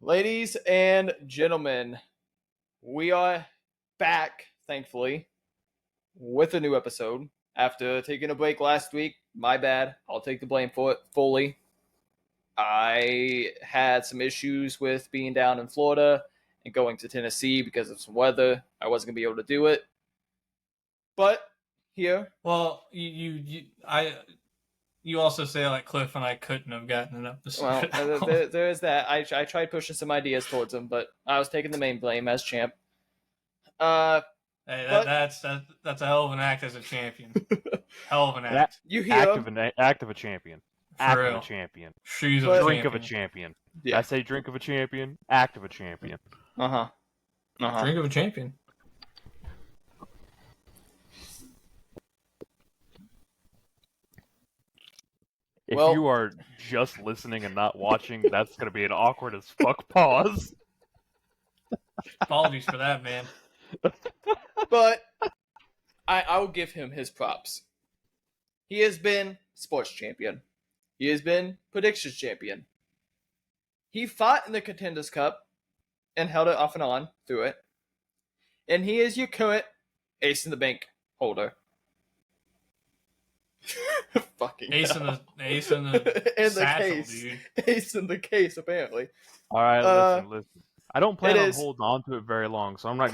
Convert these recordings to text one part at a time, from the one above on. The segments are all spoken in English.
Ladies and gentlemen, we are back, thankfully, with a new episode. After taking a break last week, my bad. I'll take the blame for it fully. I had some issues with being down in Florida and going to Tennessee because of some weather. I wasn't going to be able to do it. But here. Well, you also say like Cliff and I couldn't have gotten an episode. Well, there is that. I tried pushing some ideas towards him, but I was taking the main blame as champ. Hey, that's a hell of an act as a champion. Hell of an act. You hear act of a champion. Act real. of a champion. Shoes of a Drink champion. of a champion. Yeah. I say drink of a champion. Act of a champion. Drink of a champion. If Well- you are just listening and not watching, that's going to be an awkward as fuck pause. Apologies for that, man. But I will give him his props. He has been sports champion. He has been predictions champion. He fought in the Contenders Cup and held it off and on through it. And he is your current Ace in the Bank holder. Fucking Ace hell. in the In the satchel, case. dude. Ace in the case, apparently. All right, listen. I don't plan it on is- holding on to it very long, so I'm not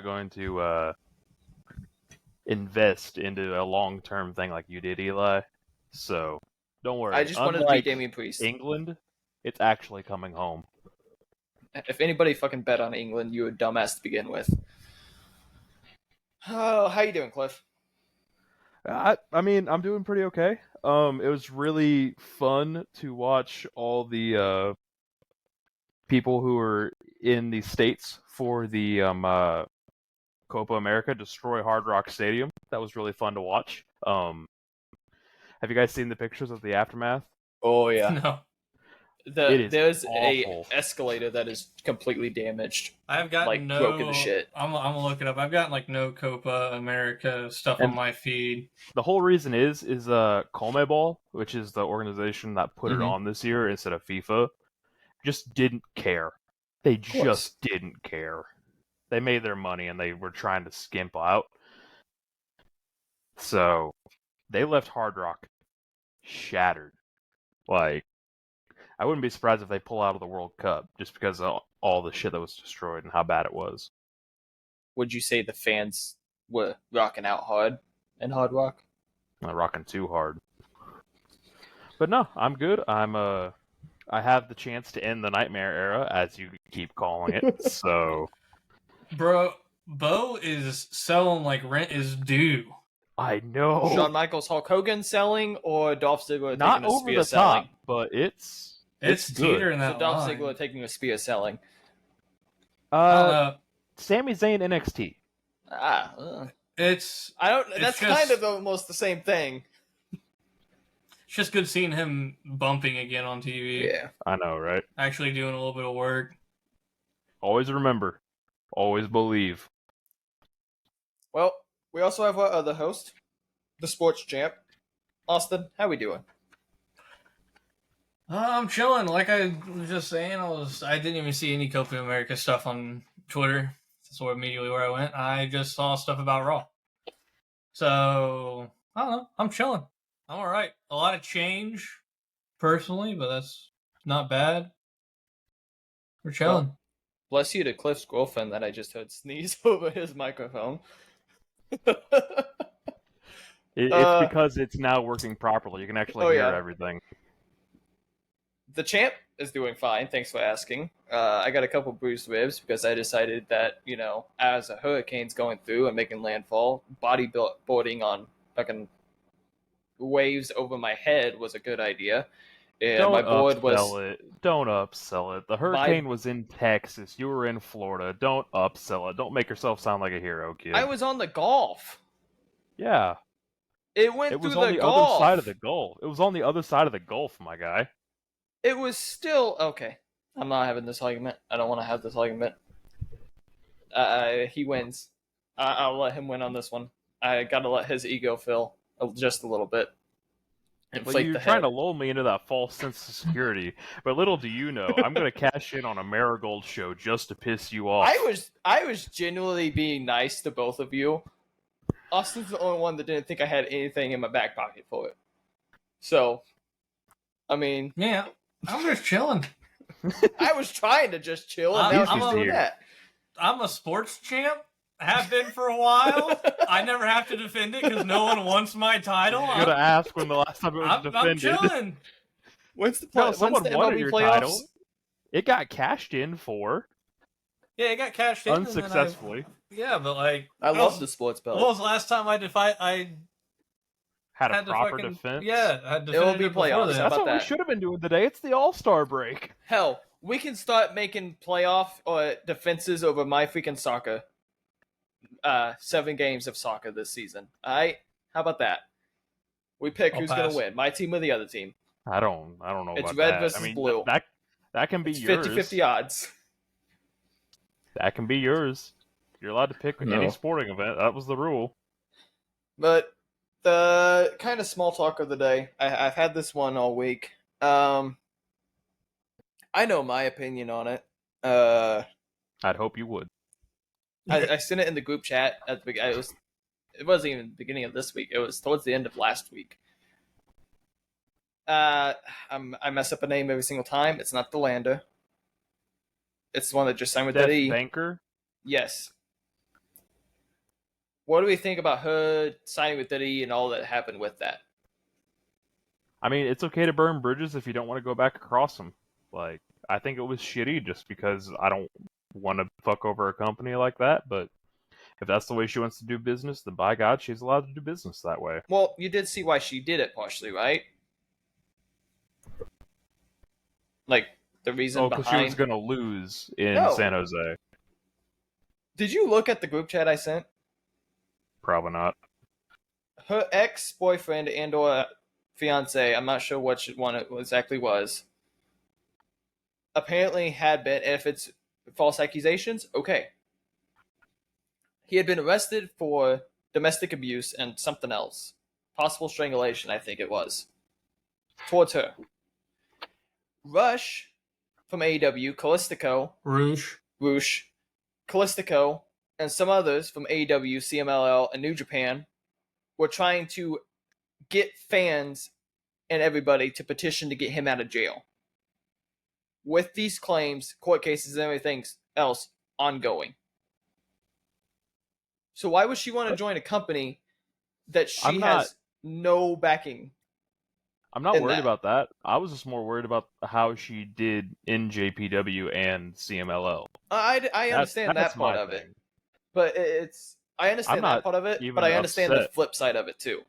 going to invest into a long-term thing like you did, Eli. So don't worry. I just wanted to beat Unlike Damian Priest. England, it's actually coming home. If anybody fucking bet on England, you a dumbass to begin with. Oh, how you doing, Cliff? I mean, I'm doing pretty okay. It was really fun to watch all the people who were in the States for the Copa America destroy Hard Rock Stadium. That was really fun to watch. Have you guys seen the pictures of the aftermath? Oh yeah. No. It is There's awful. a escalator that is completely damaged. I've gotten Like, no broken to shit. I'm gonna look it up. I've gotten like no Copa America stuff on And- my feed. The whole reason is CONMEBOL, which is the organization that put it Mhm. on this year instead of FIFA, just didn't care. They course. just didn't care. They made their money and they were trying to skimp out. So they left Hard Rock shattered. Like, I wouldn't be surprised if they pull out of the World Cup just because of all the shit that was destroyed and how bad it was. Would you say the fans were rocking out hard in Hard Rock? Not rocking too hard. But no, I'm good. I have the chance to end the Nightmare Era, as you keep calling it. So Bro, Bo is selling like rent is due. I know. Shawn Michaels, Hulk Hogan selling, or Dolph Ziggler Not taking a over spear the selling? top, but it's It's good. teetering So that Dolph line. Ziggler taking a spear selling. I don't know. Sami Zayn NXT. It's I don't. It's That's just- kind of almost the same thing. just good seeing him bumping again on TV. Yeah. I know, right? Actually doing a little bit of work. Always remember, always believe. Well, we also have our other host, the sports champ, Austin. How we doing? I'm chilling. Like I was just saying, I didn't even see any Copa America stuff on Twitter. That's immediately where I went. I just saw stuff about Raw. So I don't know. I'm chilling. I'm all right. A lot of change, personally, but that's not bad. We're chilling. Bless you to Cliff's girlfriend that I just heard sneeze over his microphone. It's because it's now working properly. You can actually Oh, hear yeah. everything. The champ is doing fine. Thanks for asking. I got a couple bruised ribs because I decided that, as a hurricane's going through and making landfall, bodyboarding on fucking waves over my head was a good idea. And Don't my board upsell was. it. Don't upsell it. The hurricane was in Texas. You were in Florida. Don't upsell it. Don't make yourself sound like a hero, kid. I was on the Gulf. Yeah. It went It through was on the Gulf. other side of the Gulf. It was on the other side of the Gulf, my guy. It was still okay. I'm not having this argument. I don't want to have this argument. He wins. I'll let him win on this one. I got to let his ego fill just a little bit. inflate you're the trying head. to lull me into that false sense of security. But little do you know, I'm going to cash in on a Marigold show just to piss you off. I was genuinely being nice to both of you. Austin's the only one that didn't think I had anything in my back pocket for it. So, I mean, Yeah, I'm just chilling. I was trying to just chill, and now I'm he's a- doing that. I'm a sports champ. Have been for a while. I never have to defend it because no one wants my title. You're going to ask when the last time it was I'm defended. chilling. When's the No, when's someone the wanted MLB your playoffs? title. It got cashed in for Yeah, it got cashed in unsuccessfully. And then yeah, but like I love the sports belt. What was the last time I Had a had to proper fucking defense. Yeah, I had It will defended be it before playoffs. then. How That's about what we that? should have been doing today. It's the All-Star break. Hell, we can start making playoff defenses over my freaking soccer. 7 games of soccer this season. All right, how about that? We pick I'll who's pass. going to win, my team or the other team. I don't know It's about red that. versus I mean, blue. That can be It's yours. 50-50 odds. That can be yours. You're allowed to pick No. any sporting event. That was the rule. But the kind of small talk of the day, I've had this one all week. I know my opinion on it. I'd hope you would. I sent it in the group chat at the beginning. It wasn't even the beginning of this week. It was towards the end of last week. I mess up a name every single time. It's not Delander. It's the one that just signed with Steph that E. Banker. Yes. What do we think about her signing with that E and all that happened with that? I mean, it's okay to burn bridges if you don't want to go back across them. Like, I think it was shitty just because I don't want to fuck over a company like that. But if that's the way she wants to do business, then by God, she's allowed to do business that way. Well, you did see why she did it partially, right? Like, the reason because behind... she was going to lose in No. San Jose. Did you look at the group chat I sent? Probably not. Her ex-boyfriend and or fiance, I'm not sure which one it exactly was, apparently had been, if it's false accusations, okay. He had been arrested for domestic abuse and something else. Possible strangulation, I think it was. Towards her. Rush from AEW, Callistico, Roosh. Callistico, and some others from AEW, CMLL, and New Japan were trying to get fans and everybody to petition to get him out of jail. With these claims, court cases, and everything else ongoing. So why would she want to join a company that she has no backing? I'm not in worried that? about that. I was just more worried about how she did in JPW and CMLL. I understand That's that part my of it. thing. But I understand I'm that not part of it, even but I understand the upset. flip side of it too.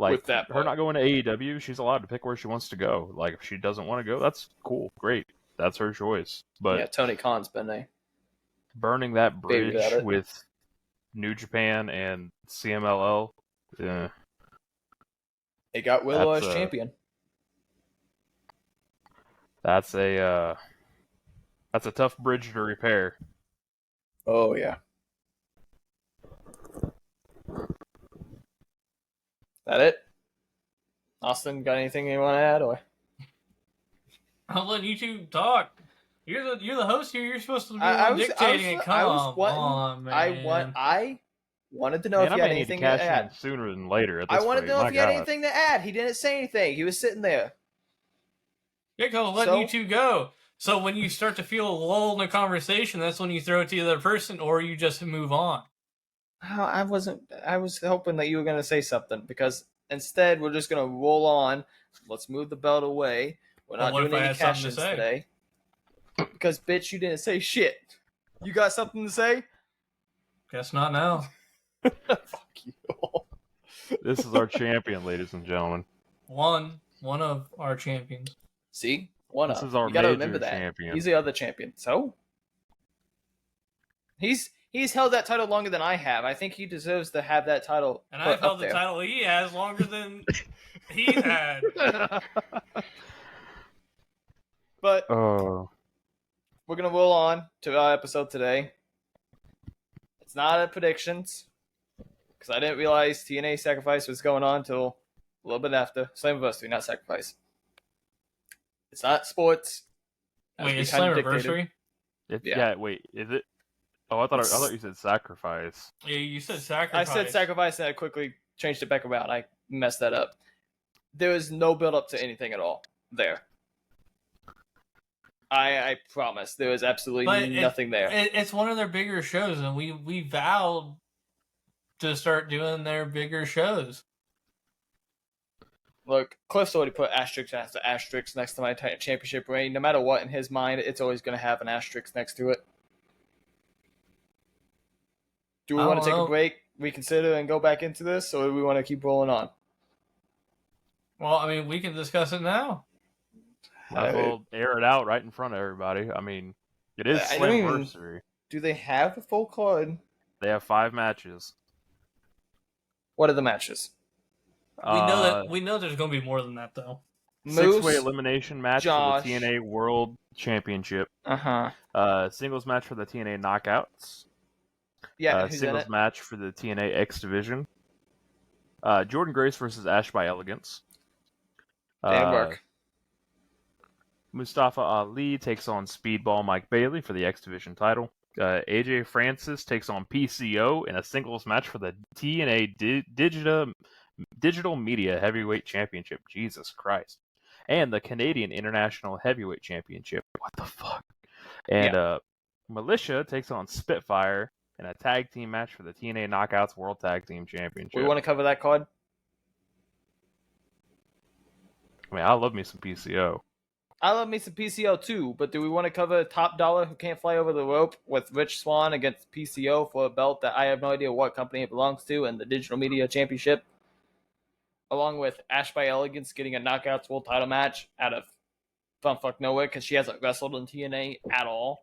Like, with that her part. not going to AEW, she's allowed to pick where she wants to go. Like, if she doesn't want to go, that's cool, great. That's her choice. But Yeah, Tony Khan's been a burning that Baby bridge got it. with New Japan and CMLL, yeah, It got Willow as That's, champion. that's a tough bridge to repair. Oh yeah. That it? Austin, got anything you want to add, or I'm letting you two talk. You're the host here. You're supposed to be I was dictating. wanting I wanted to know Man, if I you had may need to anything to cash in add. sooner than later. At I this wanted to rate. know My if you had God. anything to add. He didn't say anything. He was sitting there. Yeah, because I'm letting So? you two go. So when you start to feel a lull in the conversation, that's when you throw it to the other person, or you just move on. I was hoping that you were going to say something, because instead we're just going to roll on. Let's move the belt away. We're not Well, what doing if I any had something to cash-ins say? today. Because, bitch, you didn't say shit. You got something to say? Guess not now. Fuck you. This is our champion, ladies and gentlemen. One of our champions. See? One This up. is our You gotta major remember that. champion. He's the other champion. So? He's held that title longer than I have. I think he deserves to have that title. And put I've held up the there. title he has longer than he's had. But Oh, we're going to roll on to our episode today. It's not a predictions, because I didn't realize TNA Sacrifice was going on until little bit after. Slammiversary, not Sacrifice. It's not sports. Wait, it's Slammiversary? Yeah, wait, is it? Oh, I thought you said Sacrifice. Yeah, you said Sacrifice. I said Sacrifice, and I quickly changed it back around. I messed that up. There is no build up to anything at all there. I promise. There is absolutely nothing there. It's one of their bigger shows, and we vowed to start doing their bigger shows. Look, Cliff's already put asterisk after asterisk next to my championship reign. No matter what, in his mind, it's always going to have an asterisk next to it. Do we want to take a break, reconsider, and go back into this, or do we want to keep rolling on? Well, I mean, we can discuss it now. Might as well air it out right in front of everybody. I mean, it is Slammiversary. Do they have a full card? They have 5 matches. What are the matches? We know there's going to be more than that, though. 6-way elimination match Josh, for the TNA World Championship. Singles match for the TNA Knockouts. Yeah, singles match for the TNA X Division. Jordan Grace versus Ash by Elegance. Damn work. Mustafa Ali takes on Speedball Mike Bailey for the X Division title. AJ Francis takes on PCO in a singles match for the TNA Digital Media Heavyweight Championship. Jesus Christ. And the Canadian International Heavyweight Championship. What the fuck? And Militia takes on Spitfire in a tag team match for the TNA Knockouts World Tag Team Championship. We want to cover that card? I mean, I love me some PCO. I love me some PCO too, but do we want to cover Top Dollar who can't fly over the rope with Rich Swann against PCO for a belt that I have no idea what company it belongs to and the Digital Media Championship? Along with Ash by Elegance getting a Knockouts World title match out of bumfuck nowhere because she hasn't wrestled in TNA at all.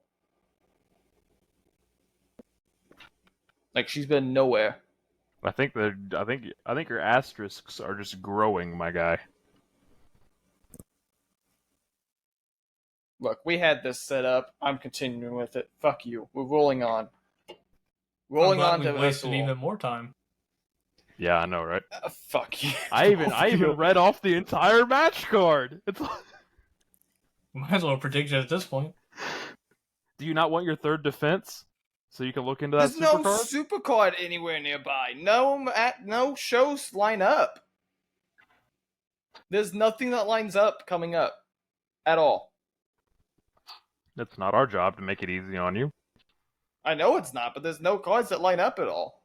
Like, she's been nowhere. I think your asterisks are just growing, my guy. Look, we had this set up. I'm continuing with it. Fuck you. We're rolling on. Rolling on to wasted even more time. Yeah, I know, right? Fuck you. I even read off the entire match card. It's Might as well predict it at this point. Do you not want your third defense so you can look into that There's no super card anywhere nearby. No shows line up. There's nothing that lines up coming up at all. It's not our job to make it easy on you. I know it's not, but there's no cards that line up at all.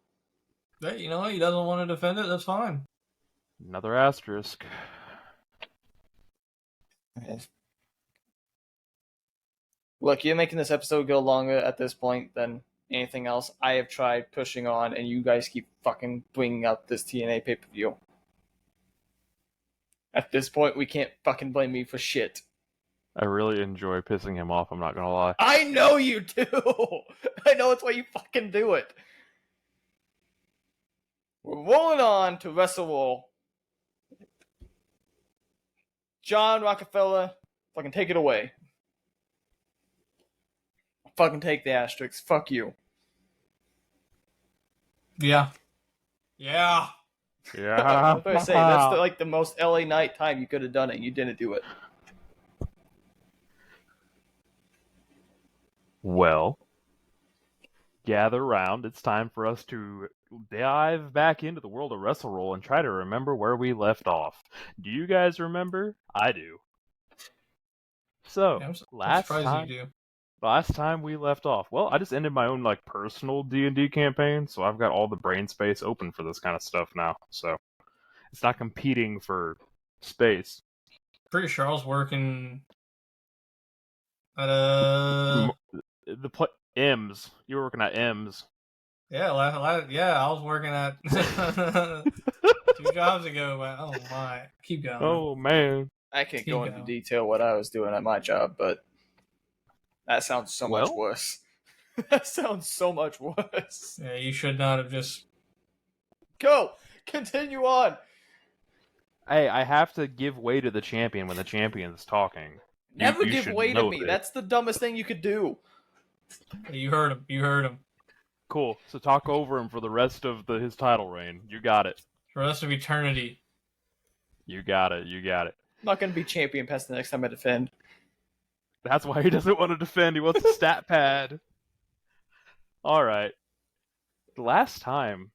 Hey, you know what? He doesn't want to defend it. That's fine. Another asterisk. Look, you're making this episode go longer at this point than anything else. I have tried pushing on, and you guys keep fucking bringing up this TNA pay-per-view. At this point, we can't fucking blame me for shit. I really enjoy pissing him off, I'm not gonna lie. I know you do! I know it's why you fucking do it. We're rolling on to Wrestle Roll. John Rockefeller, fucking take it away. Fucking take the asterisks. Fuck you. Yeah. Yeah. I was gonna say, that's the most LA Knight time you could have done it. You didn't do it. Well, gather round. It's time for us to dive back into the world of Wrestle Roll and try to remember where we left off. Do you guys remember? I do. So, last time we left off, well, I just ended my own personal D&D campaign, so I've got all the brain space open for this kind of stuff now. So, it's not competing for space. Pretty sure I was working at M's. You were working at M's. Yeah, I was working at 2 jobs ago. But, oh my, keep going. Oh man, I can't go into detail what I was doing at my job, but that sounds so much worse. That sounds so much worse. Yeah, you should not have just continue on. Hey, I have to give way to the champion when the champion's talking. Never give way to me. That's the dumbest thing you could do. You heard him. Cool. So talk over him for the rest of his title reign. You got it. For the rest of eternity. You got it. I'm not going to be champion pest the next time I defend. That's why he doesn't want to defend. He wants a stat pad. All right. Last time,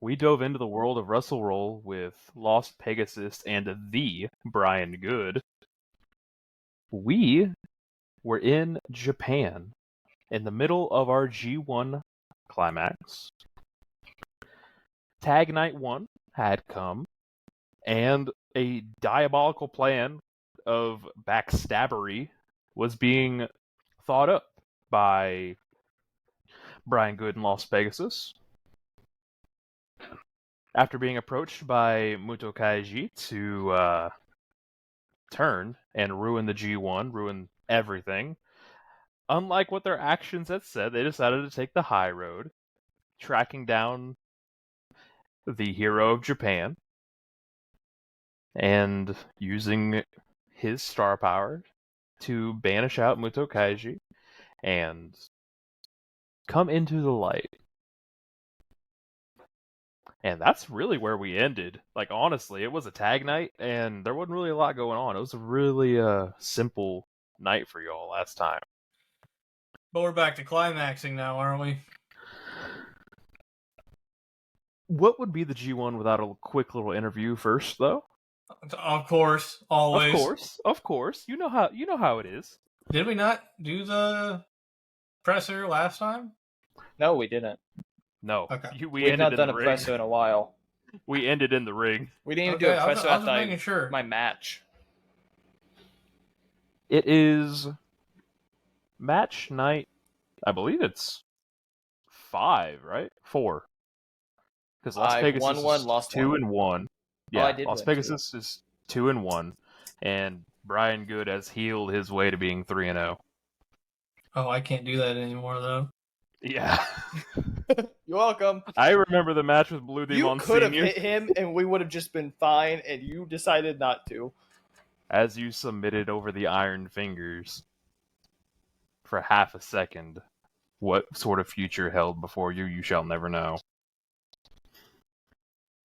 we dove into the world of Wrestle Roll with Lost Pegasus and the Brian Good. We were in Japan in the middle of our G1 climax. Tag Night 1 had come, and a diabolical plan of backstabbery was being thought up by Brian Good and Lost Pegasus. After being approached by Muto Kaiji to turn and ruin the G1, ruin everything, unlike what their actions had said, they decided to take the high road, tracking down the hero of Japan and using his star power to banish out Muto Kaiji and come into the light. And that's really where we ended. Like, honestly, it was a tag night, and there wasn't really a lot going on. It was a really simple night for y'all last time. But we're back to climaxing now, aren't we? What would be the G1 without a quick little interview first, though? Of course, always. Of course. You know how it is. Did we not do the presser last time? No, we didn't. No. Okay. We've not done a presser in a while. We ended in the ring. We didn't even do a presser after my match. It is match night. I believe it's 5, right? 4. Because Lost Pegasus won one, is lost 2-1. Yeah, I did Lost win Pegasus is 2-1, and Brian Good has healed his way to being 3-0. Oh, I can't do that anymore, though. Yeah. You're welcome. I remember the match with Blue Demon You could have Senior. hit him, and we would have just been fine, and you decided not to. As you submitted over the iron fingers for half a second, what sort of future held before you, you shall never know.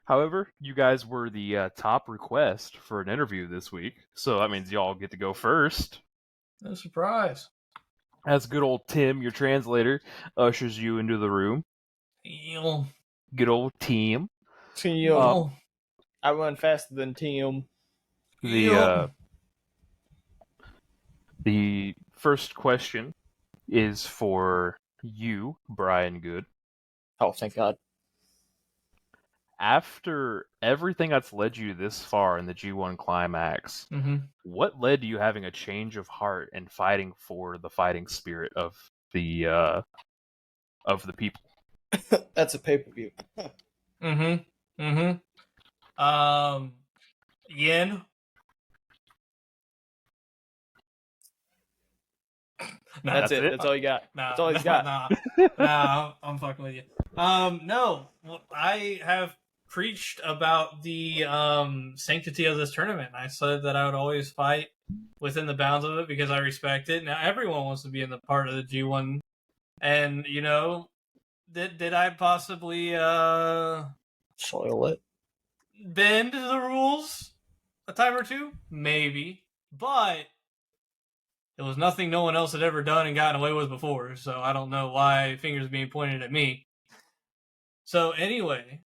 However, you guys were the top request for an interview this week, so that means y'all get to go first. No surprise. As good old Tim, your translator, ushers you into the room. Eel. Good old Team. Team. I run faster than Team. The first question is for you, Brian Good. Oh, thank God. After everything that's led you this far in the G1 climax, what led to you having a change of heart and fighting for the fighting spirit of the people? That's a pay-per-view. Yen. Nah, that's it. That's all you got. That's all he's got. Nah, I'm fucking with you. No, I have preached about the sanctity of this tournament. I said that I would always fight within the bounds of it because I respect it. Now everyone wants to be in the part of the G1, and you know, did I possibly soil it, bend the rules a time or two? Maybe, but it was nothing no one else had ever done and gotten away with before, so I don't know why fingers being pointed at me. So anyway,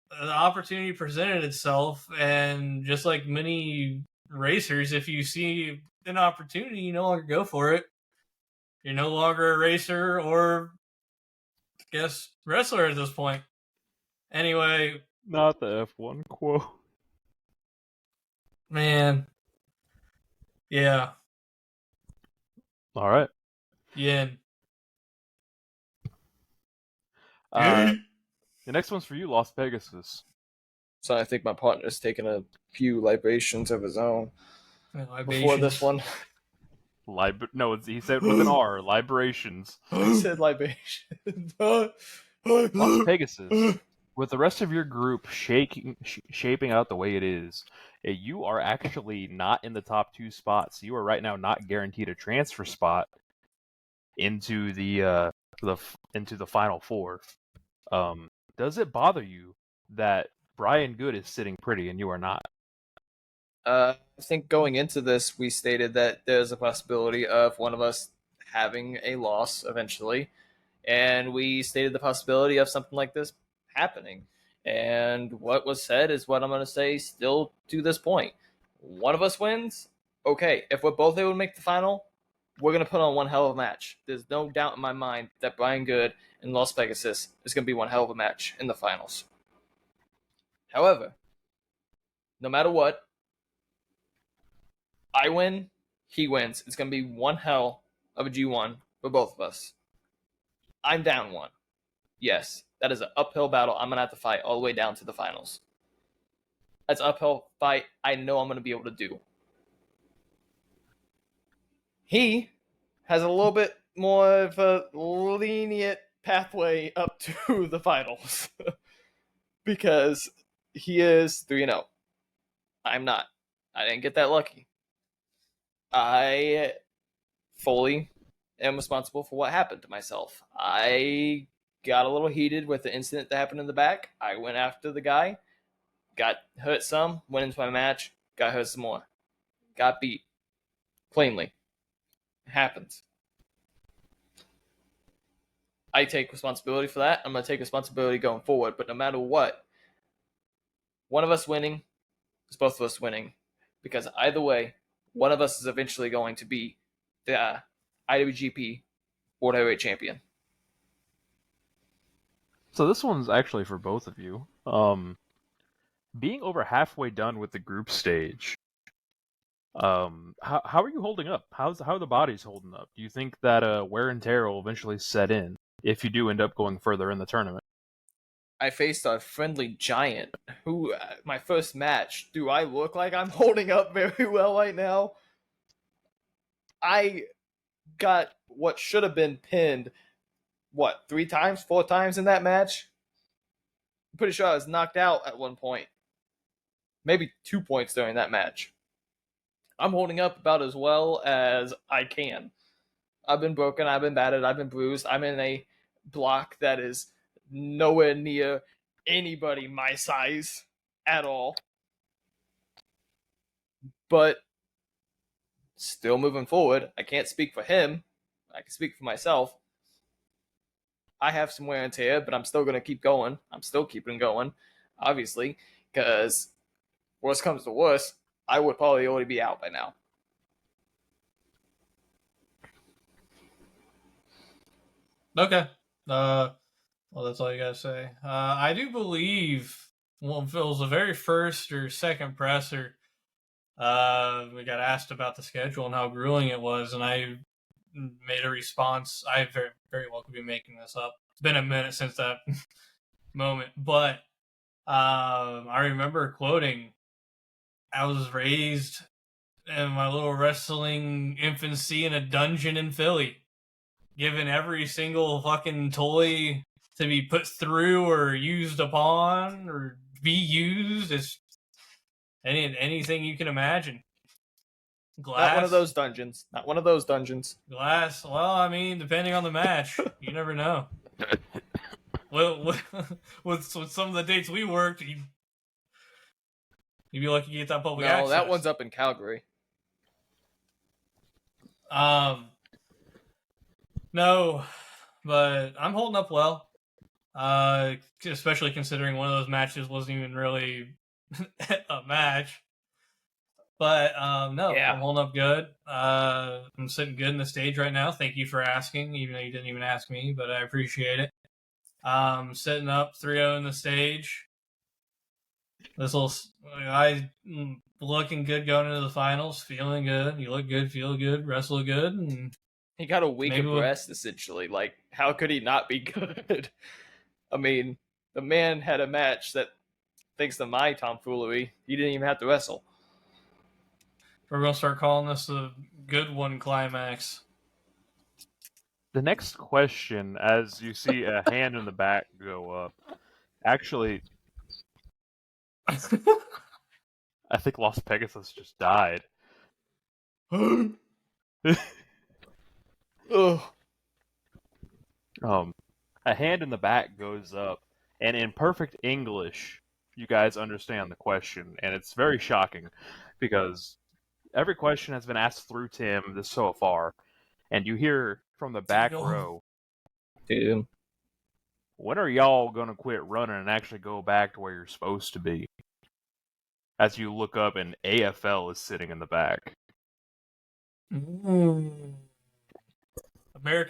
the opportunity presented itself, and just like many racers, if you see an opportunity, you no longer go for it. You're no longer a racer or, I guess, wrestler at this point. Anyway. Not the F1 quote. Man. Yeah. All right. Yen. The next one's for you, Lost Pegasus. So I think my partner's taken a few libations of his own before this one. No, he said with an R, libations. He said libations. Lost Pegasus, with the rest of your group shaping out the way it is, you are actually not in the top 2 spots. You are right now not guaranteed a transfer spot into the final 4. Does it bother you that Brian Good is sitting pretty and you are not. I think going into this, we stated that there's a possibility of one of us having a loss eventually, and we stated the possibility of something like this happening. And what was said is what I'm going to say still to this point. One of us wins, okay. If we're both able to make the final, we're going to put on one hell of a match. There's no doubt in my mind that Brian Good and Lost Pegasus is going to be one hell of a match in the finals. However, no matter what, I win, he wins. It's going to be one hell of a G1 for both of us. I'm down one. Yes, that is an uphill battle I'm going to have to fight all the way down to the finals. That's an uphill fight I know I'm going to be able to do. He has a little bit more of a lenient pathway up to the finals because he is 3-0. I'm not. I didn't get that lucky. I fully am responsible for what happened to myself. I got a little heated with the incident that happened in the back. I went after the guy, got hurt some, went into my match, got hurt some more. Got beat. Plainly. It happens. I take responsibility for that. I'm going to take responsibility going forward. But no matter what, one of us winning is both of us winning. Because either way, one of us is eventually going to be the IWGP World Heavyweight Champion. So this one's actually for both of you. Being over halfway done with the group stage, how are you holding up? How are the bodies holding up? Do you think that wear and tear will eventually set in if you do end up going further in the tournament? I faced a friendly giant who, my first match, do I look like I'm holding up very well right now? I got what should have been pinned, 3 times, 4 times in that match? I'm pretty sure I was knocked out at one point. Maybe 2 points during that match. I'm holding up about as well as I can. I've been broken, I've been battered, I've been bruised. I'm in a block that is nowhere near anybody my size at all. But still moving forward. I can't speak for him. I can speak for myself. I have some wear and tear, but I'm still going to keep going. I'm still keeping going, obviously, because worst comes to worst, I would probably already be out by now. Okay. Well, that's all you gotta say. I do believe, well, if it was the very first or second presser, we got asked about the schedule and how grueling it was, and I made a response. I very, very well could be making this up. It's been a minute since that moment, but I remember quoting, I was raised in my little wrestling infancy in a dungeon in Philly, given every single fucking toy to be put through or used upon or be used. It's anything you can imagine. Glass. Not one of those dungeons. Not one of those dungeons. Glass. Well, I mean, depending on the match, you never know. Well, with some of the dates we worked, you'd be lucky to get that public access. No, that one's up in Calgary. No, but I'm holding up well. Especially considering one of those matches wasn't even really a match. But no, Yeah. I'm holding up good. I'm sitting good in the stage right now. Thank you for asking, even though you didn't even ask me, but I appreciate it. Sitting up 3-0 in the stage. I looking good going into the finals, feeling good. You look good, feel good, wrestle good, and he got a week of rest essentially. Like, how could he not be good? I mean, the man had a match that, thanks to my tomfoolery, he didn't even have to wrestle. We're gonna start calling this the good one climax. The next question, as you see a hand in the back go up, actually, I think Lost Pegasus just died. Ugh. A hand in the back goes up, and in perfect English, you guys understand the question, and it's very shocking because every question has been asked through Tim this so far, and you hear from the back row, Dude. when are y'all gonna quit running and actually go back to where you're supposed to be? As you look up and AFL is sitting in the back. American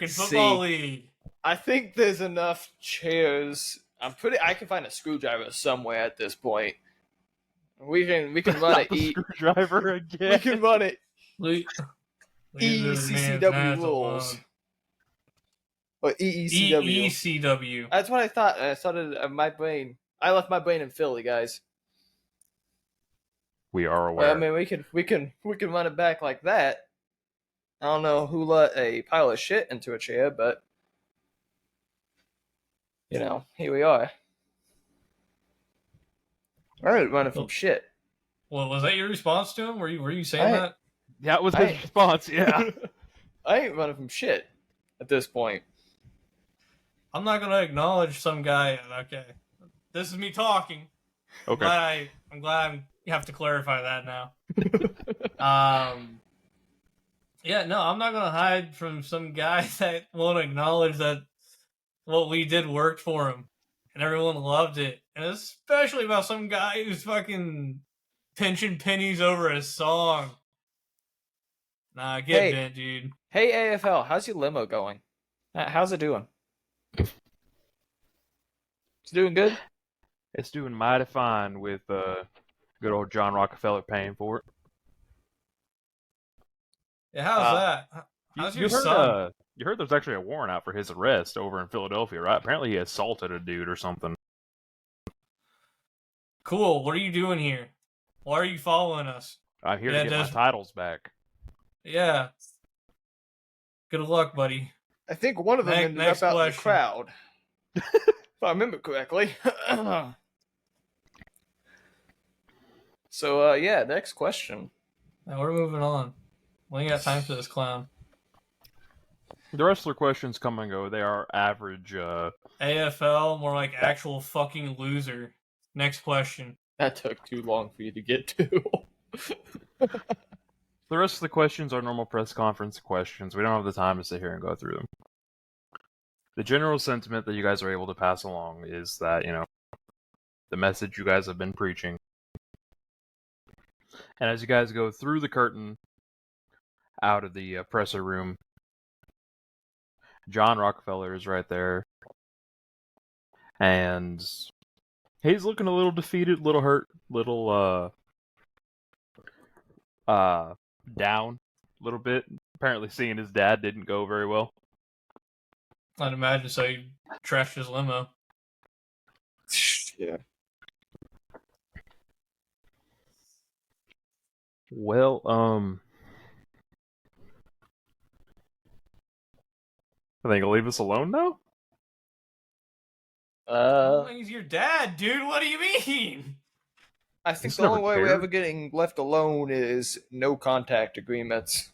Football See. League. I think there's enough chairs. I can find a screwdriver somewhere at this point. We can run Not it. the screwdriver again. We can run it. Leave this man's ECCW ass rules. alone. Or EECW. EECW. That's what I thought. I started my brain. I left my brain in Philly, guys. We are aware. Well, I mean, we can run it back like that. I don't know who let a pile of shit into a chair, but here we are. I ain't running from shit. Well, was that your response to him? Were you saying that? That was his response, yeah. I ain't running from shit at this point. I'm not gonna acknowledge some guy. Okay, this is me talking. Okay. I'm glad you have to clarify that now. Yeah, no, I'm not gonna hide from some guy that won't acknowledge that what we did worked for him, and everyone loved it, and especially about some guy who's fucking pinching pennies over a song. Nah, get bent, dude. Hey AFL, how's your limo going? How's it doing? It's doing good? It's doing mighty fine with good old John Rockefeller paying for it. Yeah, how's that? How's your son? You heard there's actually a warrant out for his arrest over in Philadelphia, right? Apparently he assaulted a dude or something. Cool. What are you doing here? Why are you following us? I'm here to get my titles back. Yeah. Good luck, buddy. I think one of them ended up out in the crowd. If I remember correctly. So, yeah, next question. Now we're moving on. We ain't got time for this clown. The wrestler questions come and go. They are average. AFL, more like actual fucking loser. Next question. That took too long for you to get to. The rest of the questions are normal press conference questions. We don't have the time to sit here and go through them. The general sentiment that you guys are able to pass along is that, the message you guys have been preaching. And as you guys go through the curtain out of the presser room, John Rockefeller is right there. And he's looking a little defeated, a little hurt, little down a little bit. Apparently seeing his dad didn't go very well. I'd imagine so. He trashed his limo. Yeah. Well, I think he'll leave us alone now? He's your dad, dude. What do you mean? I think the only way we're ever getting left alone is no contact agreements.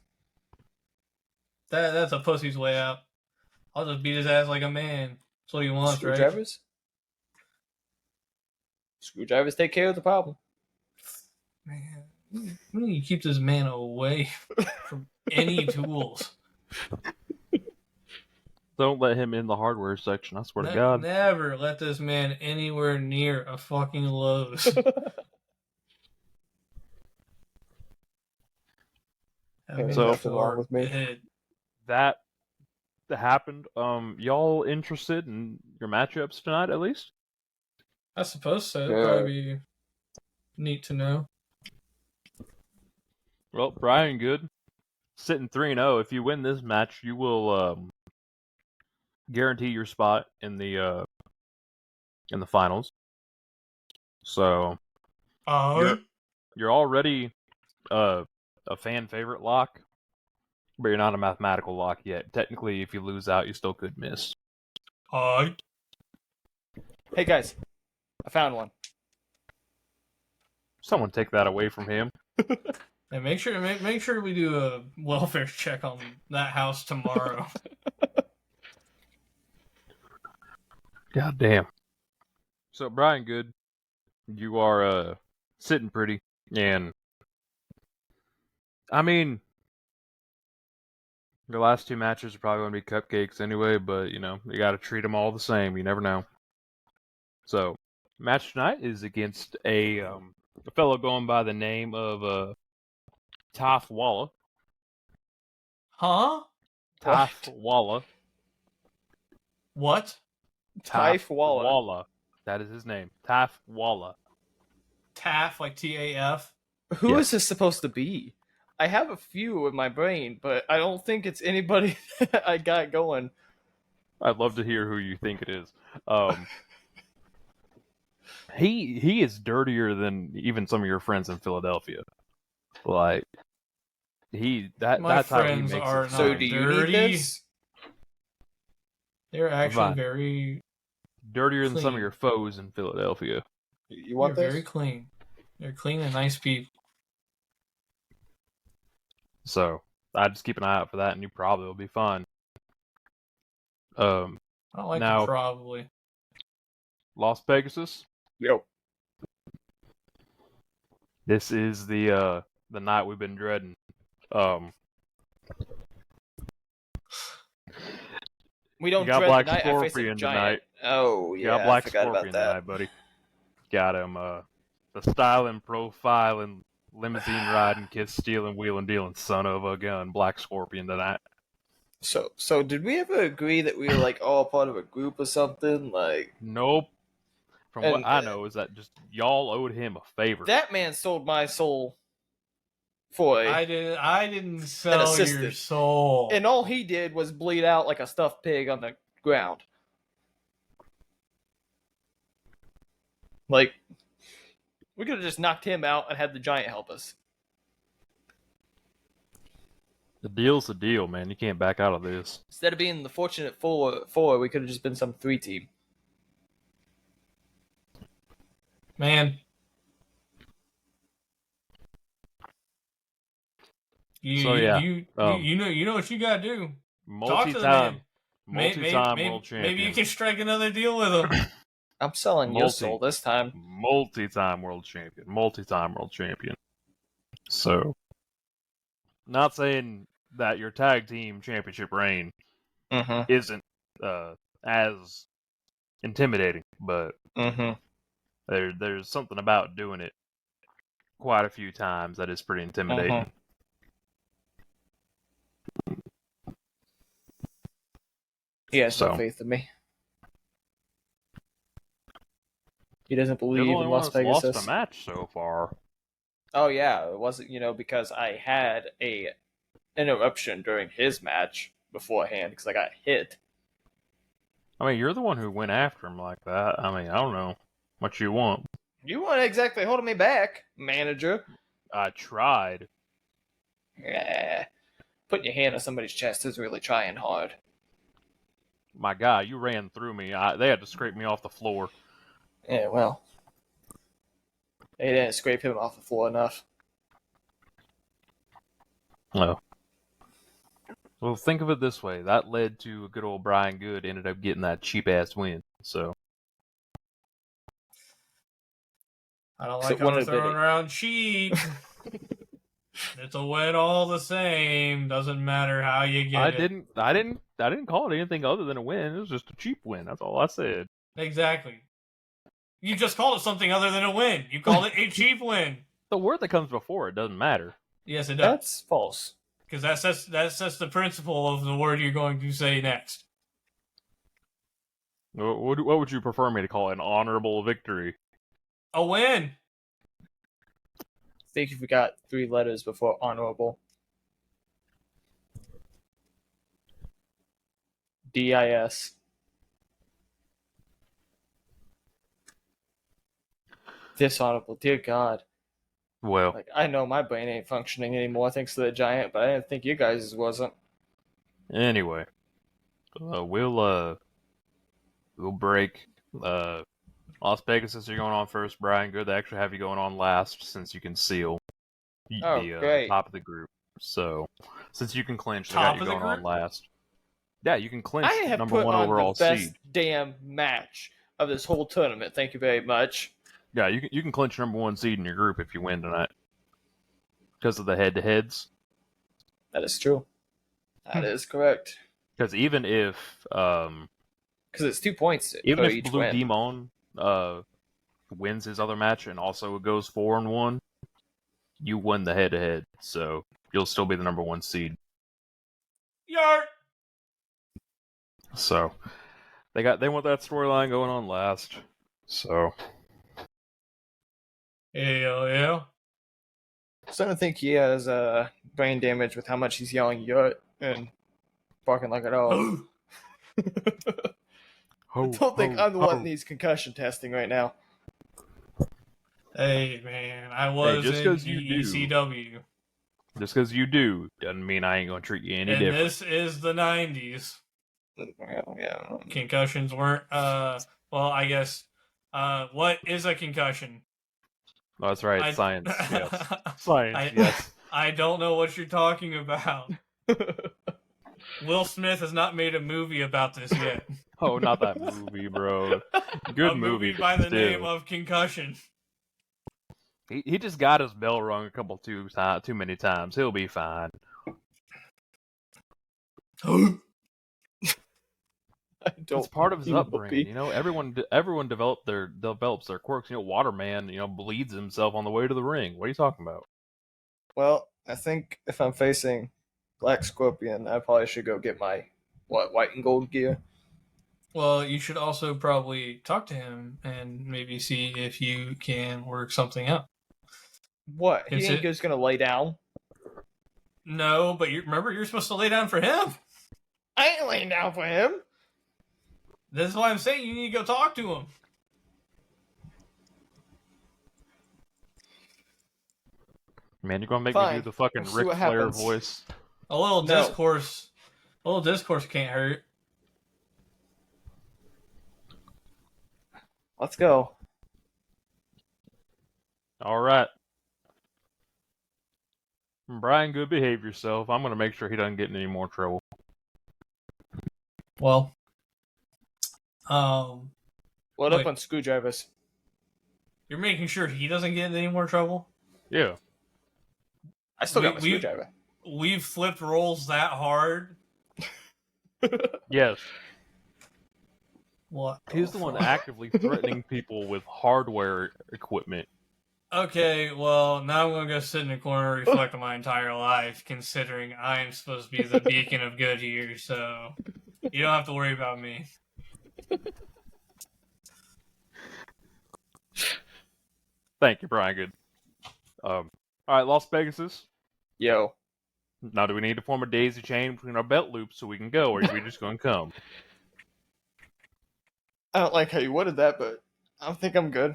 That's a pussy's way out. I'll just beat his ass like a man. That's what he wants, right? Screwdrivers? Screwdrivers take care of the problem. Man, we need to keep this man away from any tools. Don't let him in the hardware section, I swear to God. Never let this man anywhere near a fucking Lowe's. So with me. That happened. Y'all interested in your matchups tonight, at least? I suppose so. Yeah. Probably be neat to know. Well, Brian Good, sitting 3-0. If you win this match, you will guarantee your spot in the finals. So you're already a fan favorite lock, but you're not a mathematical lock yet. Technically, if you lose out, you still could miss. Hey guys, I found one. Someone take that away from him. And make sure we do a welfare check on that house tomorrow. God damn. So Brian Good, You are sitting pretty, and I mean, the last two matches are probably going to be cupcakes anyway. But you got to treat them all the same. You never know. So, match tonight is against a fellow going by the name of Taff Walla. Huh? Taff Walla. What? Taff Walla. Walla. That is his name. Taff Walla. Taff, like TAF? Who is Yes. this supposed to be? I have a few in my brain, but I don't think it's anybody that I got going. I'd love to hear who you think it is. He is dirtier than even some of your friends in Philadelphia. Like My that's how he friends makes are it. So not do you dirty. need this? They're actually Fine. very Dirtier than some of clean. your foes in Philadelphia. You want they're this? very clean. They're clean and nice people. So I just keep an eye out for that, and you probably will be fine. I don't like Now- them probably. Lost Pegasus. Yo. This is the night we've been dreading. We don't You got dread Black the night I face a Scorpion giant. tonight. Oh, You yeah, got Black I forgot Scorpion about that. tonight, buddy. Got him. The styling, profiling, limousine riding, kiss stealing, wheeling, dealing, son of a gun, Black Scorpion tonight. So did we ever agree that we were like all part of a group or something? Like Nope. From And- what I know is that just y'all owed him a favor. that man sold my soul for a, I didn't sell your assistant. soul. and all he did was bleed out like a stuffed pig on the ground. Like we could have just knocked him out and had the giant help us. The deal's the deal, man. You can't back out of this. Instead of being the fortunate four, we could have just been some 3-team. Man. So, yeah, you know what you gotta do. Talk to the Multi-time man. world champion. Maybe you can strike another deal with him. I'm selling your soul this time. Multi-time world champion. Multi-time world champion. So, not saying that your tag team championship reign Mm-hmm. isn't as intimidating, but Mm-hmm. there's something about doing it quite a few times that is pretty intimidating. He has no So. faith in me. He doesn't You're believe the only in one Lost that's lost Pegasus. a match so far. Oh yeah, it wasn't because I had a interruption during his match beforehand because I got hit. I mean, you're the one who went after him like that. I mean, I don't know what you want. You weren't exactly holding me back, manager. I tried. Yeah. Putting your hand on somebody's chest is really trying hard. My guy, you ran through me. They had to scrape me off the floor. Yeah, well. They didn't scrape him off the floor enough. No. Well, think of it this way. That led to a good old Brian Good ended up getting that cheap-ass win. So, I don't So like what how did they're they throwing do? around cheap. It's a win all the same. Doesn't matter how you get I it. didn't call it anything other than a win. It was just a cheap win. That's all I said. Exactly. You just called it something other than a win. You called it a cheap win. The word that comes before it doesn't matter. Yes, it does. That's false. Because that sets the principle of the word you're going to say next. What would you prefer me to call it? An honorable victory? A win. I think you forgot 3 letters before honorable. DIS. Dishonorable, dear God. Well, Like, I know my brain ain't functioning anymore thanks to the giant, but I didn't think you guys' wasn't. anyway, we'll break. Lost Pegasus, you're going on first, Brian. Good. They actually have you going on last since you can seal Oh, the great. top of the group. So, since you can clinch, they Top got you of the going on group? last. Yeah, you can clinch I have number put 1 on overall the best seed. damn match of this whole tournament. Thank you very much. Yeah, you can clinch number 1 seed in your group if you win tonight because of the head-to-heads. That is true. That is correct. Because even if it's 2 points even per if each Blue win. Demon wins his other match and also goes 4-1, you win the head-to-head, so you'll still be the number 1 seed. Yart! So they want that storyline going on last. So Yeah. I'm starting to think he has brain damage with how much he's yelling "yut" and barking like a dog. I don't think I'm the one that needs concussion testing right now. Hey man, I was just in 'cause you do. ECW. Just because you do doesn't mean I ain't gonna treat you any And different. this is the 90s. Yeah. Concussions weren't, well, I guess, what is a concussion? Oh, that's right, science. Yes. Science, yes. I don't know what you're talking about. Will Smith has not made a movie about this yet. Oh, not that movie, bro. Good a movie but by the still. name of Concussion. He just got his bell rung a couple too many times. He'll be fine. It's part of his upbringing, you know. Everyone develops their quirks. You know, Waterman, bleeds himself on the way to the ring. What are you talking about? Well, I think if I'm facing Black Scorpion, I probably should go get my white and gold gear. Well, you should also probably talk to him and maybe see if you can work something out. What? He ain't just gonna lay down? No, but remember, you're supposed to lay down for him. I ain't laying down for him. That's why I'm saying you need to go talk to him. Man, you're gonna make me do the fucking Ric Flair voice. A little discourse can't hurt. Let's go. All right. Brian, good behave yourself. I'm gonna make sure he doesn't get in any more trouble. Well, what up on screwdrivers? You're making sure he doesn't get in any more trouble? Yeah. I still got my screwdriver. We've flipped roles that hard. Yes. What? He's the one actively threatening people with hardware equipment. Okay, well, now I'm going to go sit in the corner and reflect on my entire life, considering I'm supposed to be the beacon of good here, so you don't have to worry about me. Thank you, Brian. Good. All right, Lost Pegasus. Yo. Now, do we need to form a daisy chain between our belt loops so we can go, or are we just going to come? I don't like how you worded that, but I think I'm good.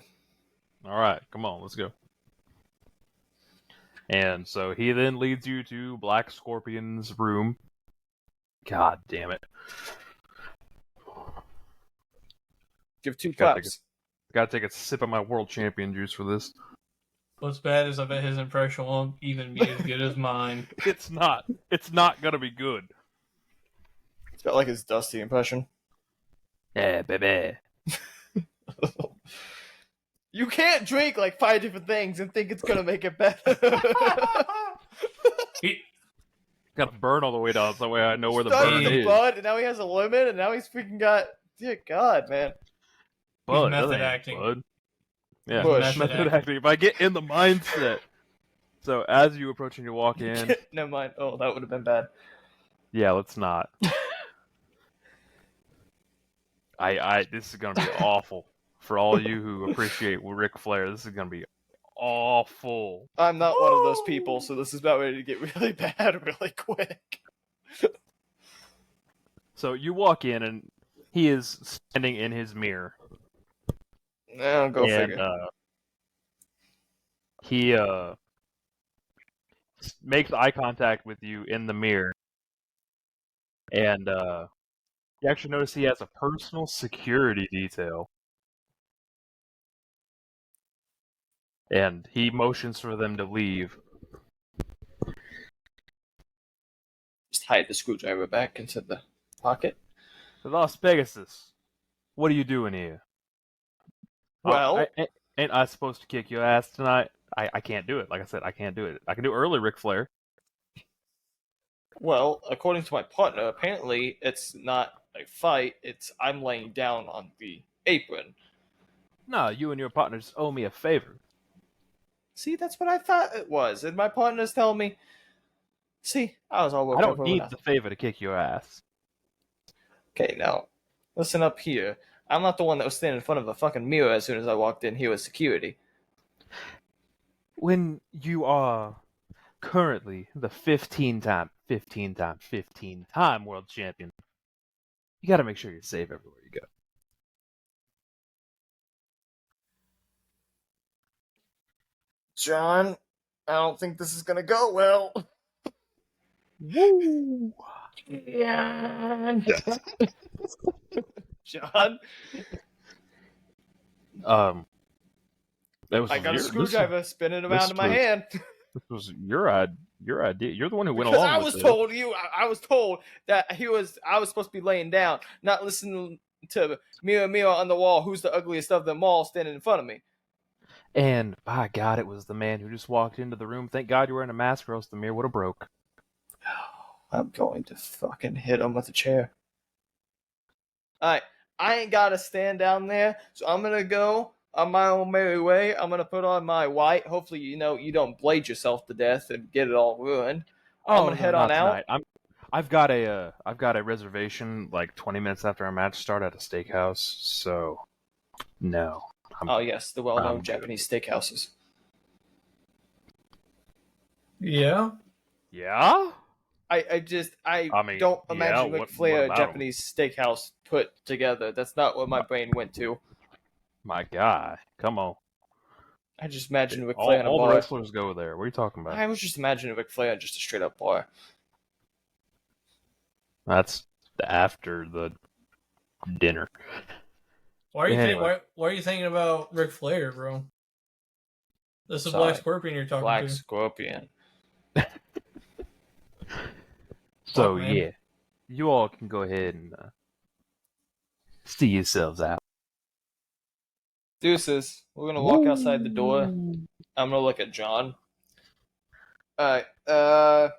All right, come on, let's go. And so he then leads you to Black Scorpion's room. God damn it. Give 2 claps. Gotta take a sip of my world champion juice for this. What's bad is I bet his impression won't even be as good as mine. It's not. It's not gonna be good. It's got like his Dusty impression. Yeah, baby. You can't drink like 5 different things and think it's gonna make it better. Got to burn all the way down, so that way I know where the burn is. Bud, and now he has a limit, and now he's freaking got. Dear God, man. Bud, method acting. Bud. Yeah, Bush. method acting. If I get in the mindset. So as you approach and you walk in. Never mind. Oh, that would have been bad. Yeah, let's not. This is gonna be awful for all you who appreciate Ric Flair. This is gonna be awful. I'm not one of those people, so this is about ready to get really bad really quick. So you walk in and he is standing in his mirror. Go figure. He makes eye contact with you in the mirror, and you actually notice he has a personal security detail. And he motions for them to leave. Just hide the screwdriver back into the pocket. The Lost Pegasus, what are you doing here? Well, Ain't I supposed to kick your ass tonight? I can't do it. Like I said, I can't do it. I can do early Ric Flair. Well, according to my partner, apparently it's not a fight. It's I'm laying down on the apron. No, you and your partner just owe me a favor. See, that's what I thought it was. And my partner's telling me, see, I was all I worked up don't over need nothing. the favor to kick your ass. Okay, now, listen up here. I'm not the one that was standing in front of a fucking mirror as soon as I walked in here with security. When you are currently the 15-time world champion, you got to make sure you're safe everywhere you go. John, I don't think this is gonna go well. Woo! Yeah. John, That was I got a this screwdriver spinning around in my hand. was your idea. You're the one who went Because along I with was it. told I was told that I was supposed to be laying down, not listening to mirror on the wall, who's the ugliest of them all standing in front of me. And by God, it was the man who just walked into the room. Thank God you're wearing a mask, or else the mirror would have broke. I'm going to fucking hit him with a chair. Alright, I ain't gotta stand down there, so I'm gonna go on my own merry way. I'm gonna put on my white. Hopefully, you don't blade yourself to death and get it all ruined. I'm gonna head on out. Tonight. I've got a reservation like 20 minutes after our match start at a steakhouse. So no. Oh yes, the well-known I'm Japanese steakhouses. Yeah. Yeah. I mean, don't yeah, imagine Ric what Flair about Japanese steakhouse put together. That's not what my brain went to. My God, come on. I just imagine Ric Flair in a All the bar. wrestlers go there. What are you talking about? I was just imagining Ric Flair in just a straight up bar. That's after the dinner. Why are you Anyway. why are you thinking about Ric Flair, bro? This is Sorry. Black Scorpion you're talking Black to. Scorpion. So Fuck, man. yeah, you all can go ahead and see yourselves out. Deuces. We're gonna walk outside the door. I'm gonna look at John. Alright, I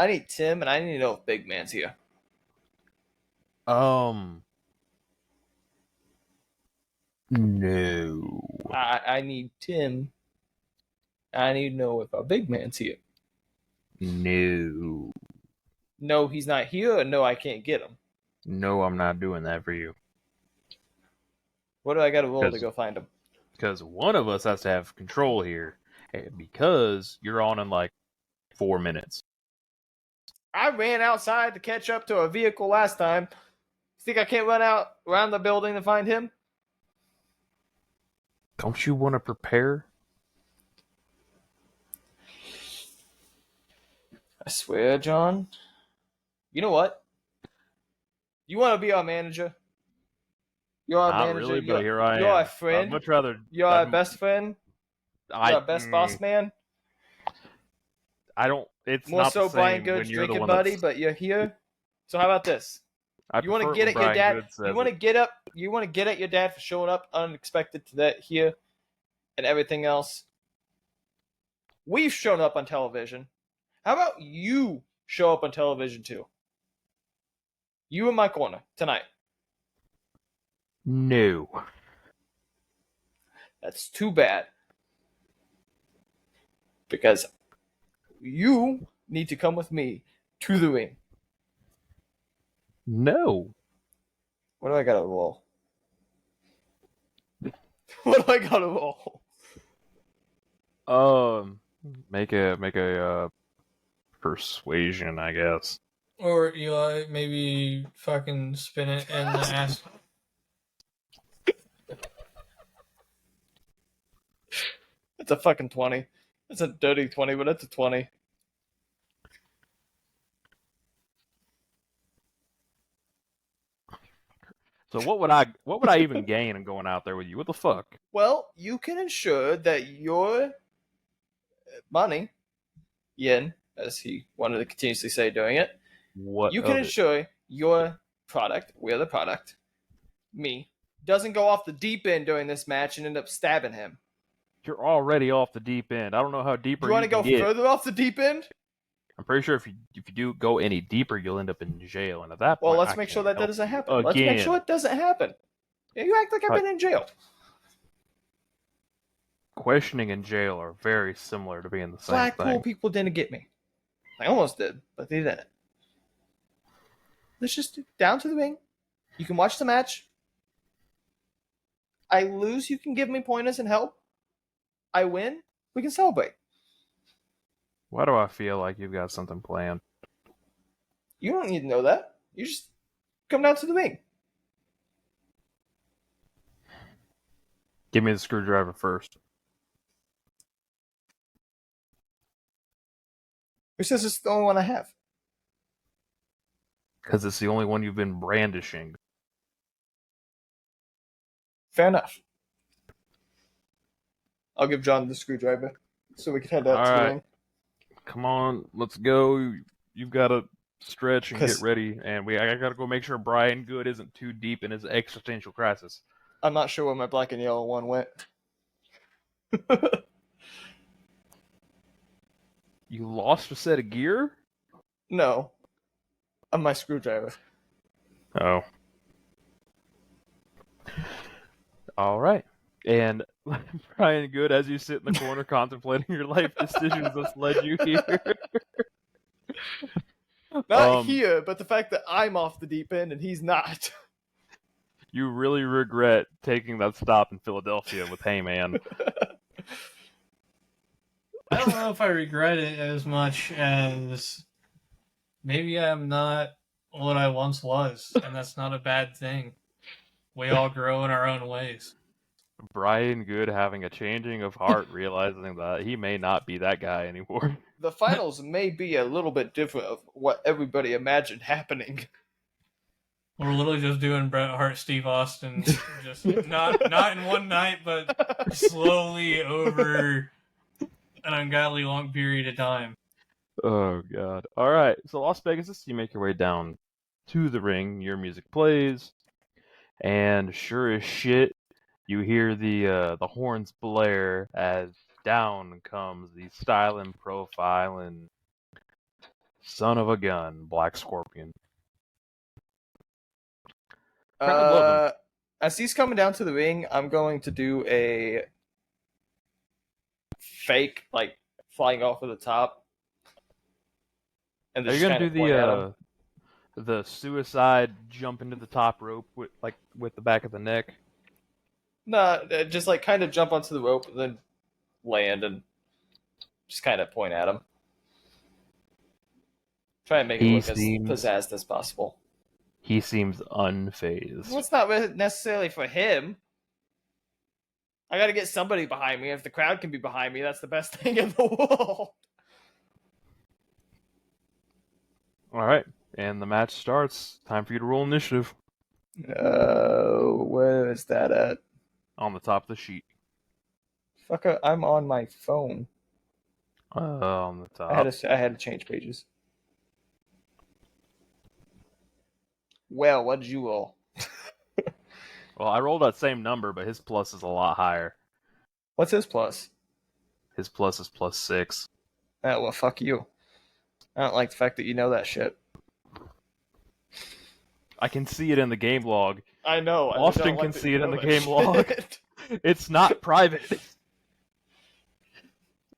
need Tim and I need to know if Big Man's here. No. I need Tim. I need to know if our Big Man's here. No. No, he's not here, or no, I can't get him. No, I'm not doing that for you. What do I gotta roll to 'Cause- go find him? Because one of us has to have control here. Because you're on in like 4 minutes. I ran outside to catch up to a vehicle last time. Think I can't run out around the building to find him? Don't you want to prepare? I swear, John. You know what? You want to be our manager? You're our Not manager. really, but here I am. You're our friend. I'd much rather. You're our best friend. You're our best boss man. I don't. It's More not so the same Brian when Good's you're the drinking one buddy, that's- but you're here. So how about this? You want to get at your dad? You want to get up? You want to get at your dad for showing up unexpected to that here, and everything else. We've shown up on television. How about you show up on television too? You in my corner tonight. No. That's too bad. Because you need to come with me to the ring. No. What do I gotta roll? What do I gotta roll? Make a persuasion, I guess. Or Eli, maybe fucking spin it and ask. It's a fucking 20. It's a dirty 20, but it's a 20. So what would I even gain in going out there with you? What the fuck? Well, you can ensure that your money, yen, as he wanted to continuously say doing it, What you can of it? ensure your product, we're the product, me, doesn't go off the deep end during this match and end up stabbing him. You're already off the deep end. I don't know how deeper Do you want to go can get. further off the deep end? I'm pretty sure if you do go any deeper, you'll end up in jail. And at that point, Well, let's I make sure can't that help doesn't you happen. Let's make sure it doesn't happen. Yeah, you act like I've been in jail. Questioning in jail are very similar to being the same Black thing. cool people didn't get me. I almost did, but they didn't. Let's just down to the ring. You can watch the match. I lose, you can give me pointers and help. I win, we can celebrate. Why do I feel like you've got something planned? You don't need to know that. You just come down to the ring. Give me the screwdriver first. Who says it's the only one I have? Because it's the only one you've been brandishing. Fair enough. I'll give John the screwdriver so we can head out to the ring. Come on, let's go. You've got to stretch and get ready. And I got to go make sure Brian Good isn't too deep in his existential crisis. I'm not sure where my black and yellow one went. You lost a set of gear? No. I'm my screwdriver. Oh. All right. And Brian Good, as you sit in the corner contemplating your life decisions that's led you here. Not here, but the fact that I'm off the deep end and he's not. You really regret taking that stop in Philadelphia with Heyman. I don't know if I regret it as much as maybe I'm not what I once was, and that's not a bad thing. We all grow in our own ways. Brian Good having a changing of heart, realizing that he may not be that guy anymore. The finals may be a little bit different of what everybody imagined happening. We're literally just doing Bret Hart, Steve Austin, just not in one night, but slowly over an ungodly long period of time. Oh, God. All right. So, Lost Pegasus, you make your way down to the ring. Your music plays. And sure as shit, you hear the horns blare as down comes the styling, profiling son of a gun, Black Scorpion. As he's coming down to the ring, I'm going to do a fake, like, flying off of the top. And Are you gonna do the suicide jump into the top rope with the back of the neck? No, just like kind of jump onto the rope and then land and just kind of point at him. Try and make it look as pizzazzed as possible. He seems unfazed. Well, it's not necessarily for him. I got to get somebody behind me. If the crowd can be behind me, that's the best thing in the world. All right, and the match starts. Time for you to roll initiative. Where is that at? On the top of the sheet. Fucker, I'm on my phone. On the top. I had to change pages. Well, what did you roll? Well, I rolled that same number, but his plus is a lot higher. What's his plus? His plus is +6. Well, fuck you. I don't like the fact that you know that shit. I can see it in the game log. I know. Austin can see it in the game log. It's not private.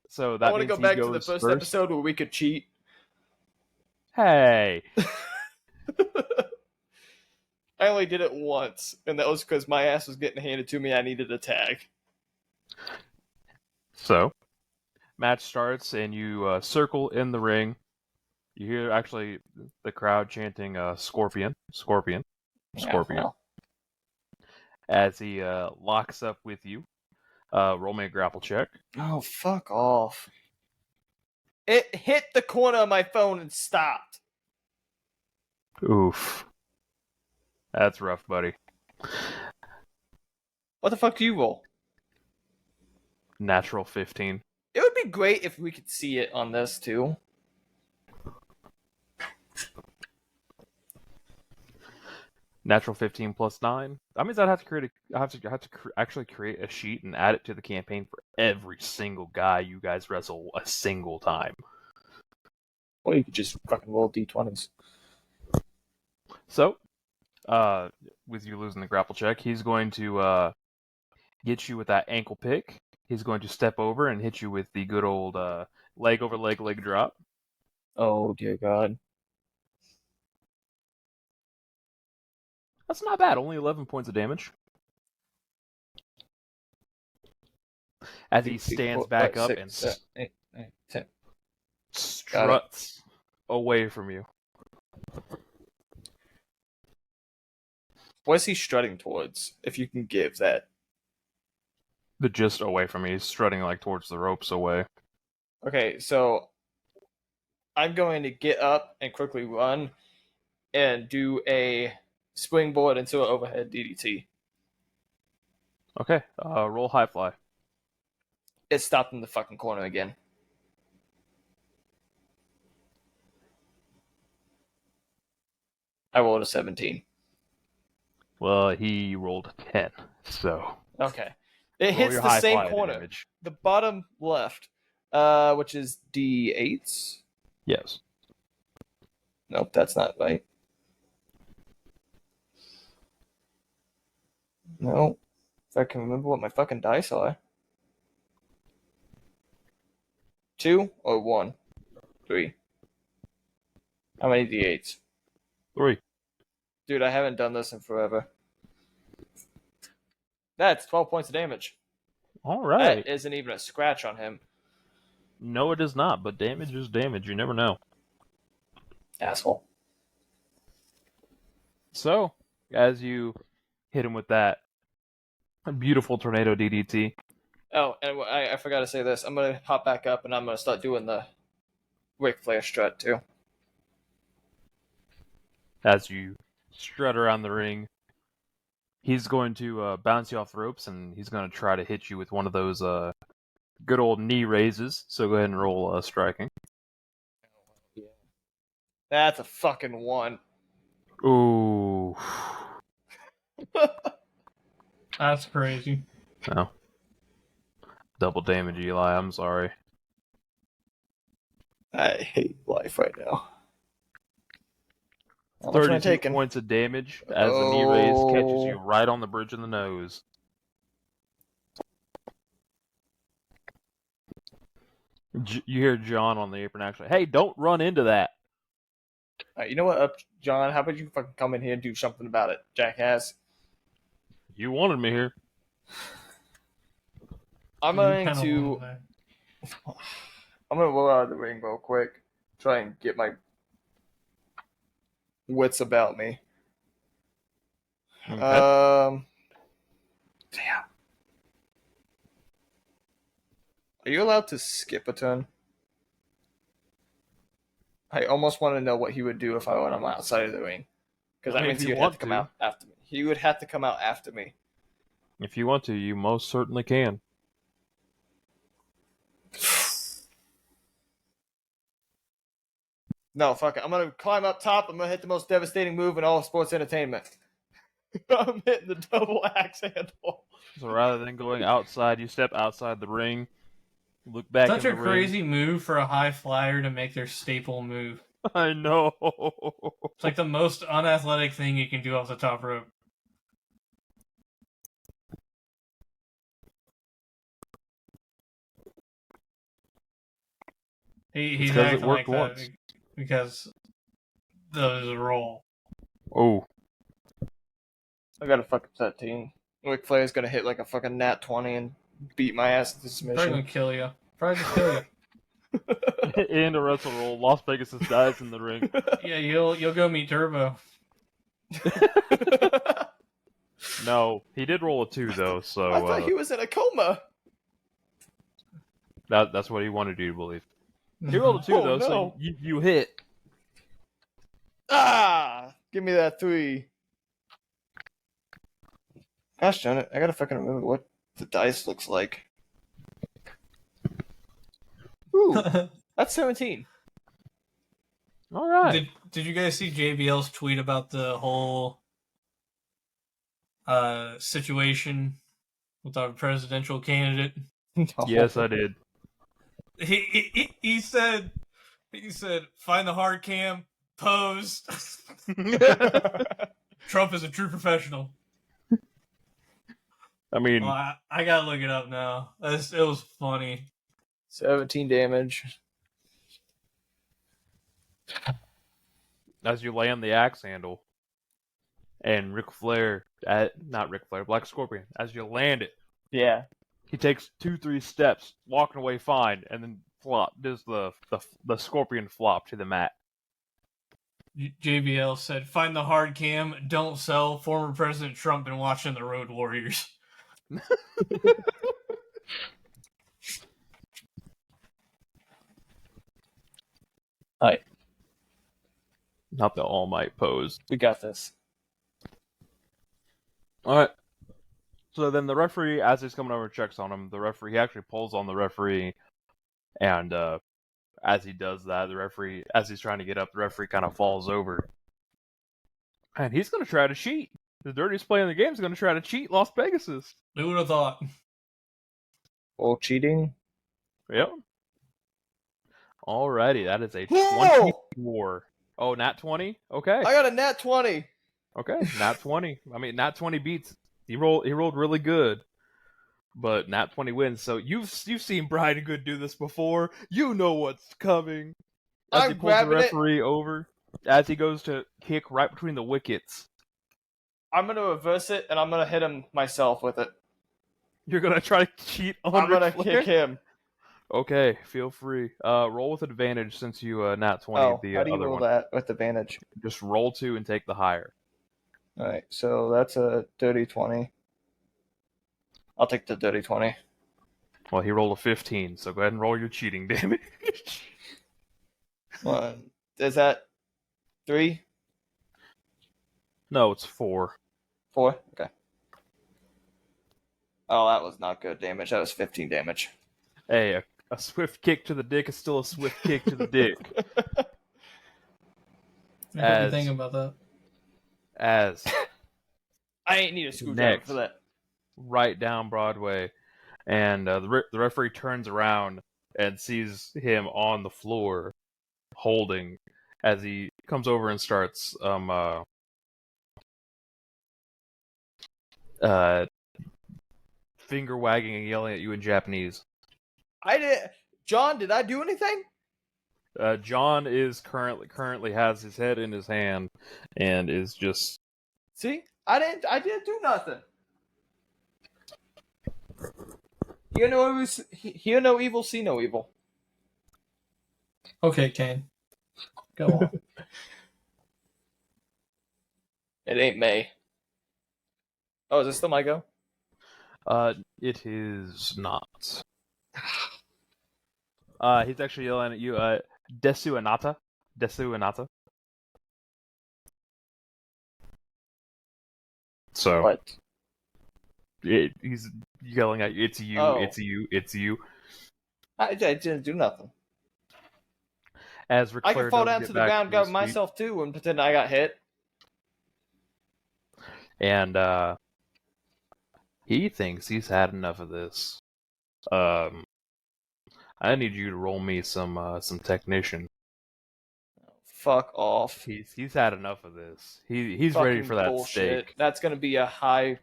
So that I want to go back to the first episode where we could cheat. Hey. I only did it once, and that was because my ass was getting handed to me. I needed a tag. So, match starts, and you circle in the ring. You hear actually the crowd chanting "Scorpion, Scorpion, Scorpion," well. as he locks up with you. Roll me a grapple check. Oh, fuck off. It hit the corner of my phone and stopped. Oof. That's rough, buddy. What the fuck do you roll? Natural 15. It would be great if we could see it on this, too. Natural 15 plus 9. That means I'd have to create actually create a sheet and add it to the campaign for every single guy you guys wrestle a single time. Or you could just fucking roll d20s. So, with you losing the grapple check, he's going to get you with that ankle pick. He's going to step over and hit you with the good old leg over leg drop. Oh dear God. That's not bad. Only 11 points of damage. As he stands back up and 8, 9, 10. struts away from you. What is he strutting towards? If you can give that. But just away from me. He's strutting like towards the ropes away. Okay, so I'm going to get up and quickly run and do a springboard into an overhead DDT. Okay, roll high fly. It stopped in the fucking corner again. I rolled a 17. Well, he rolled 10, so... Okay. It roll hits your the high same fly corner. damage. The bottom left, which is D8s. Yes. Nope, that's not right. No. If I can remember what my fucking dice are. 2 or 1? 3. How many D8s? 3. Dude, I haven't done this in forever. That's 12 points of damage. Alright. That isn't even a scratch on him. No, it is not, but damage is damage. You never know. Asshole. So, as you hit him with that beautiful tornado DDT... Oh, and I forgot to say this. I'm going to hop back up and I'm going to start doing the Ric Flair strut too. As you strut around the ring, he's going to bounce you off the ropes, and he's going to try to hit you with one of those good old knee raises. So go ahead and roll striking. That's a fucking 1. Ooh. That's crazy. No. Double damage, Eli. I'm sorry. I hate life right now. How much am I 32 taking? points of damage as the knee raise catches you right on the bridge of the nose. You hear John on the apron actually, hey, don't run into that. You know what, John? How about you fucking come in here and do something about it, jackass? You wanted me here. I'm going to roll out of the ring real quick. Try and get my wits about me. Okay. Damn. Are you allowed to skip a turn? I almost want to know what he would do if I went on the outside of the ring. Because that means he would have to come out after me. He would have to come out after me. If you want to, you most certainly can. No, fuck it. I'm going to climb up top. I'm going to hit the most devastating move in all of sports entertainment. I'm hitting the double axe handle. So rather than going outside, you step outside the ring, look back Such in a the crazy move for a high flyer to make their staple move. I know. It's like the most unathletic thing you can do off the top rope. He's because acting it worked like once. that because those roll. Oh. I got a fucking 13. Ric Flair's going to hit like a fucking nat 20 and beat my ass into Probably submission. gonna kill you. Probably just kill you. And a Wrestle Roll. Lost Pegasus dies in the ring. Yeah, you'll go meet Turbo. No, he did roll a 2 though, so I thought he was in a coma. that's what he wanted you to believe. He rolled a 2 though, no. so you hit. Ah! Give me that 3. Gosh darn it, I gotta fucking remember what the dice looks like. Ooh, that's 17. All right. Did you guys see JBL's tweet about the whole situation with our presidential candidate. Yes, I did. He said find the hard cam, pose. Trump is a true professional. I mean, Well, I gotta look it up now. It was funny. 17 damage. as you land the axe handle, and Black Scorpion, as you land it, Yeah. he takes 2-3 steps, walking away fine, and then does the scorpion flop to the mat. JBL said, find the hard cam, don't sell. Former President Trump been watching the Road Warriors. Alright. Not the All Might pose. We got this. Alright. So then the referee, as he's coming over, checks on him. He actually pulls on the referee, and as he does that, the referee, as he's trying to get up, the referee kind of falls over. And he's going to try to cheat. The dirtiest player in the game is going to try to cheat Lost Pegasus. Who would have thought? Full cheating. Yep. Alrighty, that is a Whoa! 24. Oh, nat 20? Okay. I got a nat 20. Okay, nat 20. I mean, nat 20 beats. He rolled really good. But nat 20 wins. So you've seen Brian Good do this before. You know what's coming. As I'm he pulls the grabbing it. referee over, as he goes to kick right between the wickets. I'm going to reverse it, and I'm going to hit him myself with it. You're going to try to cheat on I'm going to Ric Flair? kick him. Okay, feel free. Roll with advantage since you nat 20 Oh, the how do you other roll one. that with advantage? Just roll 2 and take the higher. Alright, so that's a dirty 20. I'll take the dirty 20. Well, he rolled a 15, so go ahead and roll your cheating damage. Is that 3? No, it's 4. 4? Okay. Oh, that was not good damage. That was 15 damage. Hey, a swift kick to the dick is still a swift kick to the dick. What do you think about that? As I ain't need a screwdriver Next. for that. right down Broadway, and the referee turns around and sees him on the floor, holding, as he comes over and starts finger wagging and yelling at you in Japanese. John, did I do anything? John is currently has his head in his hand and is just. See? I didn't do nothing. Hear no evil, see no evil. Okay, Kane. Go on. It ain't May. Oh, is this still my go? It is not. He's actually yelling at you, Desu Anata. Desu Anata. So, What? he's yelling at you, it's you, Oh. it's you, it's you. I didn't do nothing. As Ric I Flair can fall does down get to the back ground, to grab his feet. myself too, and pretend I got hit. And, he thinks he's had enough of this. I need you to roll me some technician. Fuck off. He's had enough of this. He's Fucking ready for that bullshit. steak. That's gonna be a high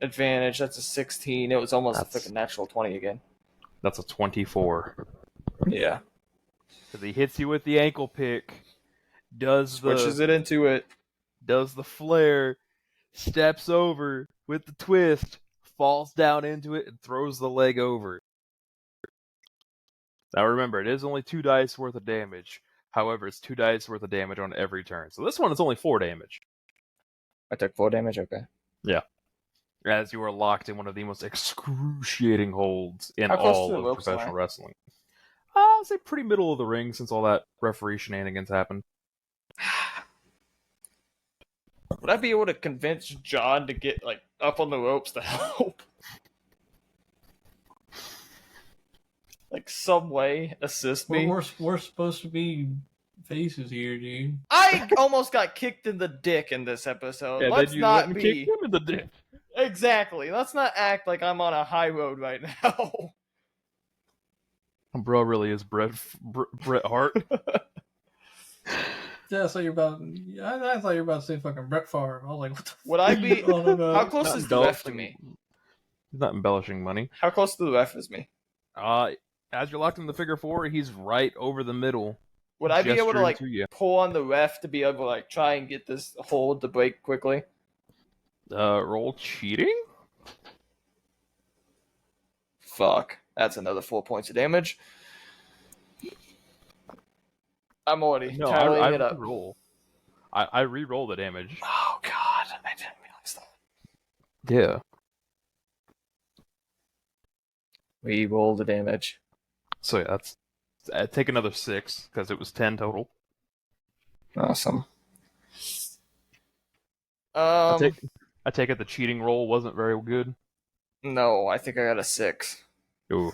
advantage. That's a 16. It was almost a freaking natural 20 again. That's a 24. Yeah. Because he hits you with the ankle pick, Switches it into it. does the flare, steps over with the twist, falls down into it, and throws the leg over. Now remember, it is only 2 dice worth of damage. However, it's 2 dice worth of damage on every turn. So this one is only 4 damage. I took 4 damage, okay. Yeah. As you are locked in one of the most excruciating holds in How close all to the of ropes am professional I? wrestling. I'll say pretty middle of the ring since all that referee shenanigans happened. Would I be able to convince John to get up on the ropes to help? Some way assist me? We're supposed to be faces here, dude. I almost got kicked in the dick in this episode. Yeah, Let's then you not went and be kicked him in the dick. exactly. Let's not act like I'm on a high road right now. Bro really is Bret Hart. Yeah, I thought you were about. I thought you were about to say fucking Brett Favre. I was like, what the Would fuck I are you be? on about? How close Not is the ref to embellishing- me? He's not embellishing money. How close to the ref is me? As you're locked in the figure four, he's right over the middle. Would I be able to gesturing like to you. pull on the ref to be able to like try and get this hold to break quickly? Roll cheating? Fuck. That's another 4 points of damage. I'm already No, tallying I it up. re-roll. I re-roll the damage. Oh god, I didn't realize that. Yeah. We roll the damage. So yeah, that's. Take another 6 because it was 10 total. Awesome. I take it the cheating roll wasn't very good. No, I think I got a 6. Ooh.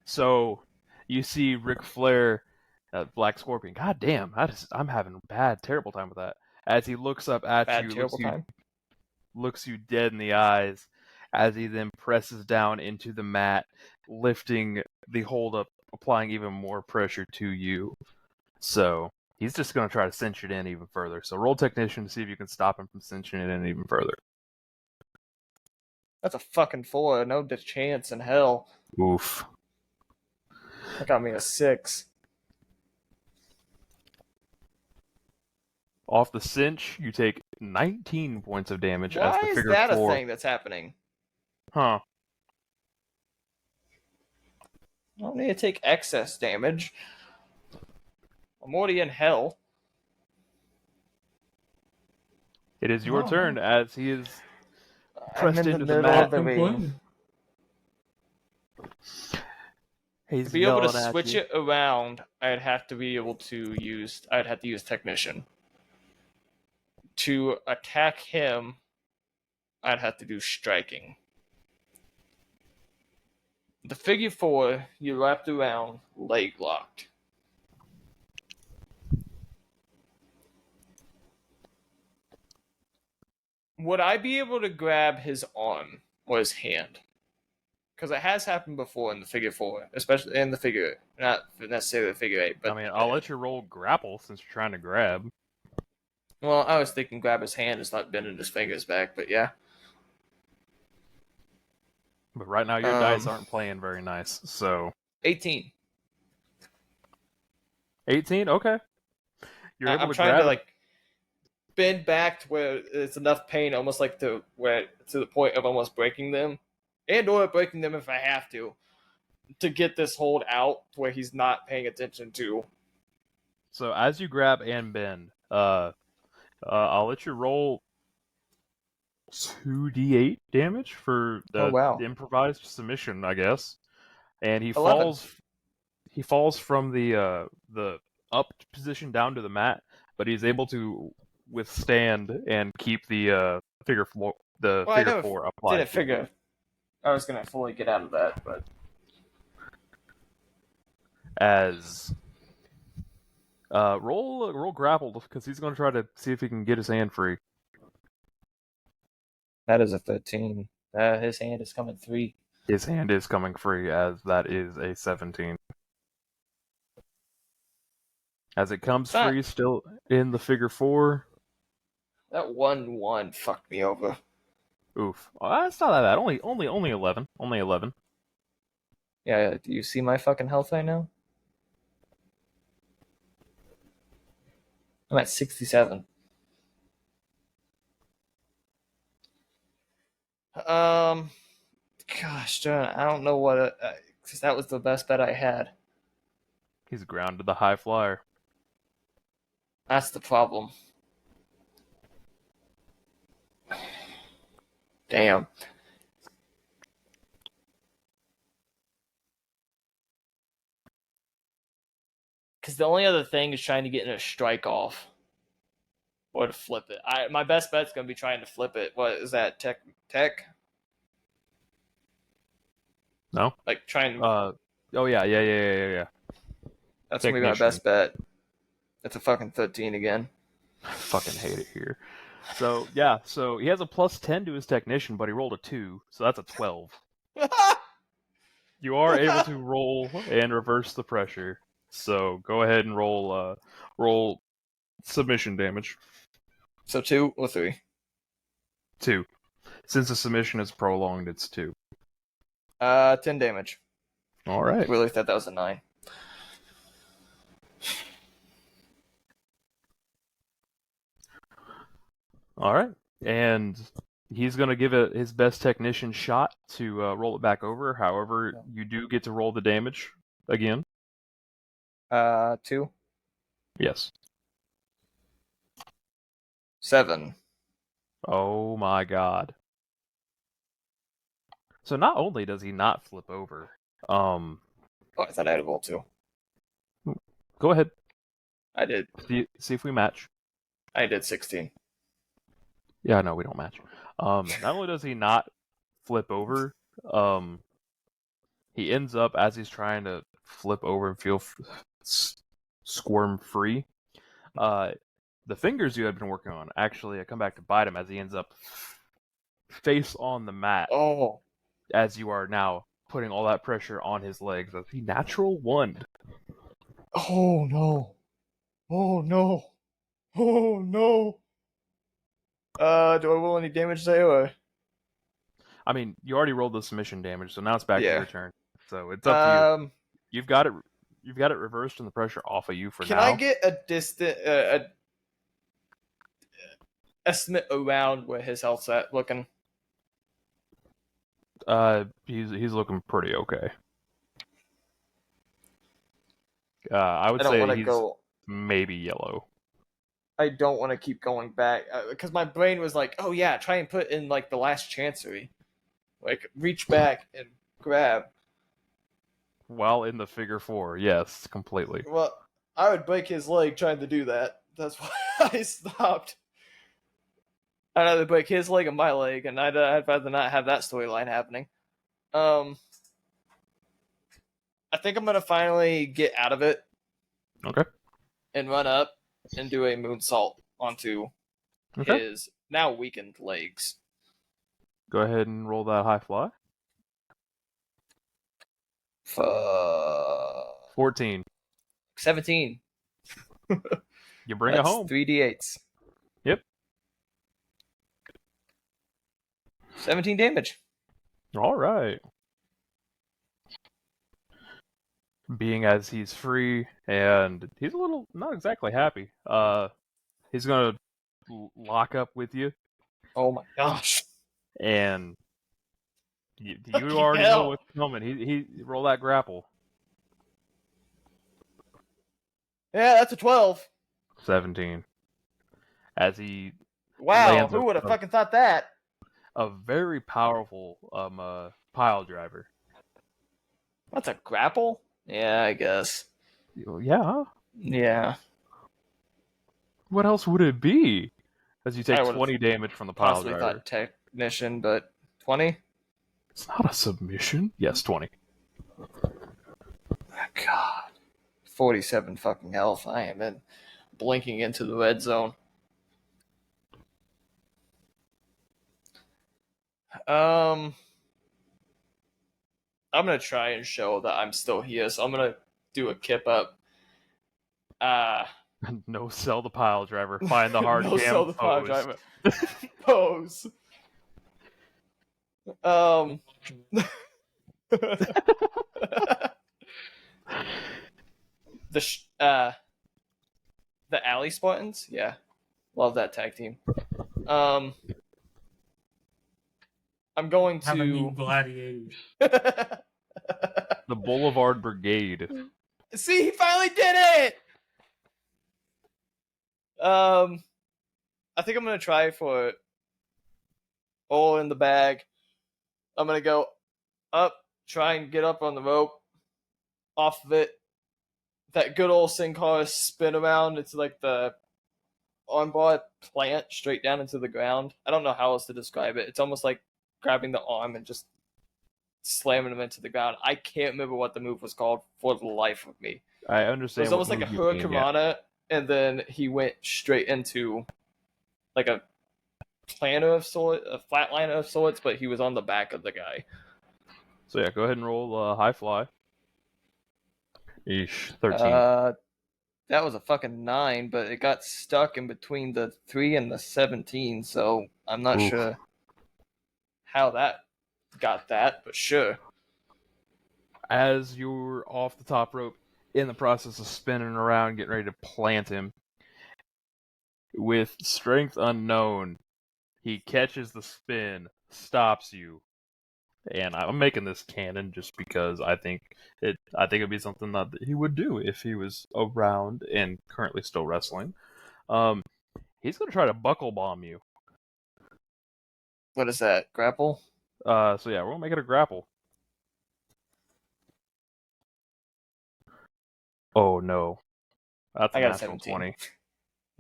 So you see Ric Flair, Black Scorpion. God damn, I'm having a bad, terrible time with that. As he looks up at Bad, you, terrible time. looks you dead in the eyes, as he then presses down into the mat, lifting the hold up, applying even more pressure to you. So he's just going to try to cinch it in even further. So roll technician to see if you can stop him from cinching it in even further. That's a fucking 4. No chance in hell. Oof. That got me a 6. Off the cinch, you take 19 points of damage as Why the is figure that four. a thing that's happening? Huh. I don't need to take excess damage. I'm already in hell. It is your Oh. turn as he is I'm pressed in the into the middle mat. of the ring. He's To be able to yelling at switch you. it around, I'd have to use technician. To attack him, I'd have to do striking. The figure four, you wrapped around, leg locked. Would I be able to grab his arm or his hand? Because it has happened before in the figure four, especially in the figure, not necessarily the figure eight. But I mean, I'll let you roll grapple since you're trying to grab. well, I was thinking grab his hand and start bending his fingers back, but yeah. But right now your dice aren't playing very nice. So 18. 18, okay. You're able I'm to trying grab to like bend back to where it's enough pain, almost like to the point of almost breaking them, and or breaking them if I have to get this hold out where he's not paying attention to. So as you grab and bend, I'll let you roll 2d8 damage for the improvised submission, I guess. And he 11. falls from the up position down to the mat, but he's able to withstand and keep the figure four applied. Didn't figure I was gonna fully get out of that, but As roll grapple because he's going to try to see if he can get his hand free. that is a 13. His hand is coming 3. His hand is coming free, as that is a 17. As it comes free, still in the figure four. That 1-1 fucked me over. Oof. Oh, that's not that bad. Only 11. Only 11. Yeah, do you see my fucking health right now? I'm at 67. Gosh, John, I don't know what because that was the best bet I had. He's grounded the high flyer. That's the problem. Damn. Because the only other thing is trying to get in a strike off. Or to flip it. My best bet's going to be trying to flip it. What is that? Tech? No? Like trying... Oh, yeah. That's going to be my best bet. It's a fucking 13 again. I fucking hate it here. So yeah, so he has a +10 to his technician, but he rolled a 2, so that's a 12. You are able to roll and reverse the pressure. So go ahead and roll submission damage. So 2 or 3? 2. Since the submission is prolonged, it's 2. 10 damage. All right. Really thought that was a 9. All right. And he's going to give it his best technician shot to roll it back over. However, you do get to roll the damage again. 2? Yes. 7. Oh my god. So not only does he not flip over, Oh, I thought I had a roll 2. go ahead. I did. See if we match. I did 16. Yeah, no, we don't match. Not only does he not flip over, he ends up, as he's trying to flip over and feel squirm free, the fingers you had been working on actually come back to bite him as he ends up face on the mat. Oh. As you are now putting all that pressure on his legs. That's a natural 1. Oh no. Oh no. Oh no. Do I roll any damage there or? I mean, you already rolled the submission damage, so now it's back to your turn. So it's up to you. You've got it reversed and the pressure off of you for now. Can I get a distant estimate around where his health's at looking? He's looking pretty okay. I would say he's maybe yellow. I don't want to keep going back because my brain was like, "Oh yeah, try and put in like the last chancery, like reach back and grab." While in the figure 4, yes, completely. Well, I would break his leg trying to do that. That's why I stopped. I'd either break his leg or my leg, and I'd rather not have that storyline happening. I think I'm gonna finally get out of it. Okay. And run up and do a moonsault onto his now weakened legs. Go ahead and roll that high fly. 14. 17. You bring it home. 3d8s. Yep. 17 damage. All right. Being as he's free and he's a little not exactly happy. He's gonna lock up with you. Oh my gosh! And you already know what's coming. He roll that grapple. Yeah, that's a 12. 17. As he wow, who would have fucking thought that? A very powerful pile driver. What's a grapple? Yeah, I guess. Yeah. Yeah. What else would it be? As you take 20 damage from the pile driver. I thought technician, but 20? It's not a submission. Yes, 20. Oh, God. 47 fucking health. I am in blinking into the red zone. I'm gonna try and show that I'm still here, so I'm gonna do a kip up. No sell the pile driver. Find the hard cam. Sell the pile driver. Pose. The Alley Spartans, yeah, love that tag team. I'm going to have a new gladiators. The Boulevard Brigade. See, he finally did it. I think I'm gonna try for all in the bag. I'm gonna go up, try and get up on the rope, off of it. That good old Sin Cara spin around. It's like the armbar plant straight down into the ground. I don't know how else to describe it. It's almost like grabbing the arm and just slamming him into the ground. I can't remember what the move was called for the life of me. I understand. It was almost like a hurricanrana, and then he went straight into like a planar of sorts, a flatliner of sorts, but he was on the back of the guy. So yeah, go ahead and roll high fly. Eesh, 13. That was a fucking 9, but it got stuck in between the 3 and the 17, so I'm not Oof. sure how that got that, but sure. As you're off the top rope, in the process of spinning around, getting ready to plant him, with strength unknown, he catches the spin, stops you, and I'm making this canon just because I think it'd be something that he would do if he was around and currently still wrestling. He's gonna try to buckle bomb you. What is that? Grapple? So yeah, we're gonna make it a grapple. Oh no, that's I a got a natural 17. 20.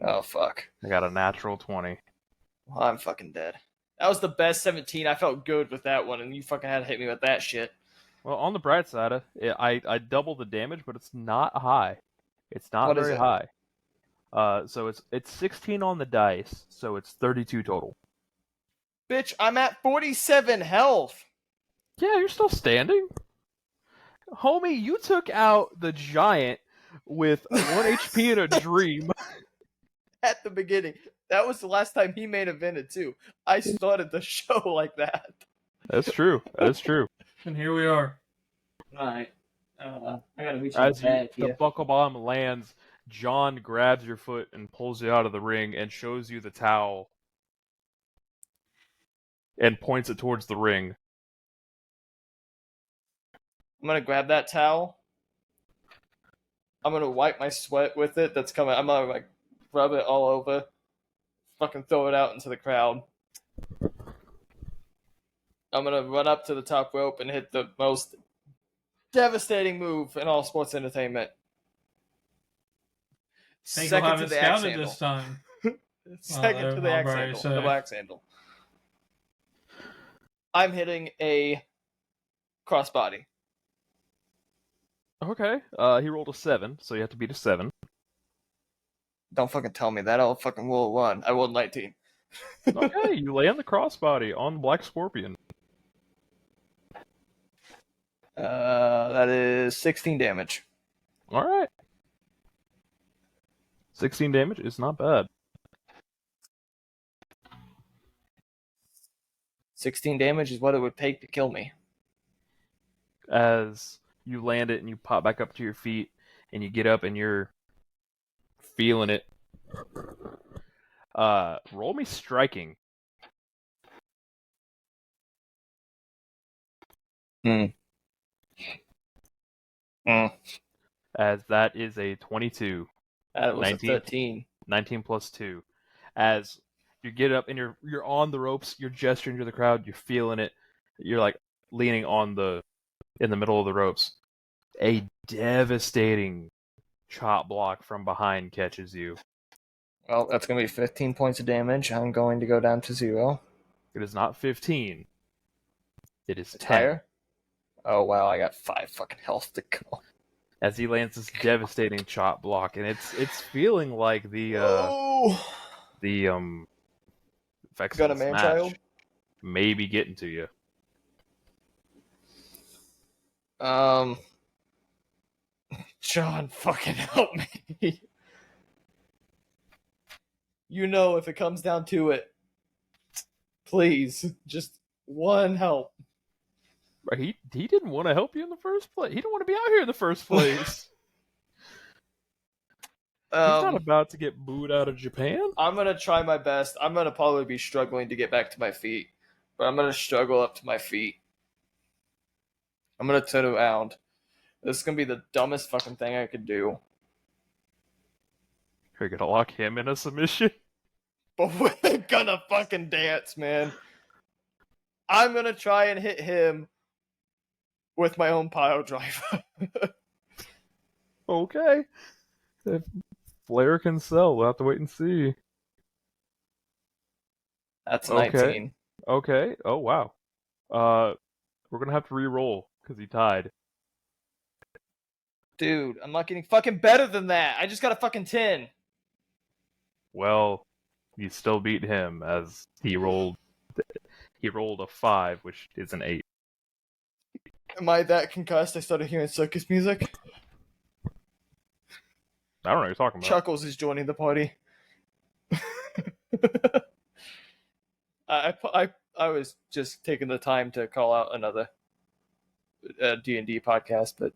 Oh, fuck. I got a natural 20. Well, I'm fucking dead. That was the best 17. I felt good with that one, and you fucking had to hit me with that shit. Well, on the bright side, I double the damage, but it's not high. It's not What is very it? high. So it's 16 on the dice, so it's 32 total. Bitch, I'm at 47 health. Yeah, you're still standing. Homie, you took out the giant with 1 HP and a dream. At the beginning. That was the last time he main evented, too. I started the show like that. That's true. That's true. And here we are. Alright. I gotta reach As the buckle bomb lands, John grabs your foot and pulls you out of the ring and shows you the towel and points it towards the ring. I'm gonna grab that towel. I'm gonna wipe my sweat with it that's coming. I'm gonna like rub it all over. Fucking throw it out into the crowd. I'm gonna run up to the top rope and hit the most devastating move in all sports entertainment. Think Second we'll have to it the axe scouted handle. this time. Second to the axe handle. The wax handle. I'm hitting a crossbody. Okay. He rolled a 7, so you have to beat a 7. Don't fucking tell me that. I'll fucking roll a 1. I rolled 19. Okay, you land the crossbody on the Black Scorpion. That is 16 damage. Alright. 16 damage is not bad. 16 damage is what it would take to kill me. As you land it and you pop back up to your feet and you get up and you're feeling it. Roll me striking. As that is a 22. That was 19. a 13. 19 plus 2. As you get up and you're on the ropes, you're gesturing to the crowd, you're feeling it. You're like leaning on in the middle of the ropes. A devastating chop block from behind catches you. Well, that's going to be 15 points of damage. I'm going to go down to 0. It is not 15. It is 10. Higher? Oh, wow, I got 5 fucking health to go. As he lands this devastating chop block, and it's feeling like the effects Got of a this man-child? match may be getting to you. John, fucking help me. You know, if it comes down to it, please, just one help. He didn't want to help you in the first place. He didn't want to be out here in the first place. He's not about to get booed out of Japan. I'm going to try my best. I'm going to probably be struggling to get back to my feet, but I'm going to struggle up to my feet. I'm going to turn around. This is going to be the dumbest fucking thing I could do. You're going to lock him in a submission? But we're going to fucking dance, man. I'm going to try and hit him with my own pile driver. Okay. If Flair can sell, we'll have to wait and see. That's Okay. 19. Okay. Oh, wow. We're going to have to re-roll because he tied. Dude, I'm not getting fucking better than that. I just got a fucking 10. well, you still beat him as he rolled a 5, which is an 8. Am I that concussed I started hearing circus music? I don't know what you're talking about. Chuckles is joining the party. I was just taking the time to call out another D&D podcast, but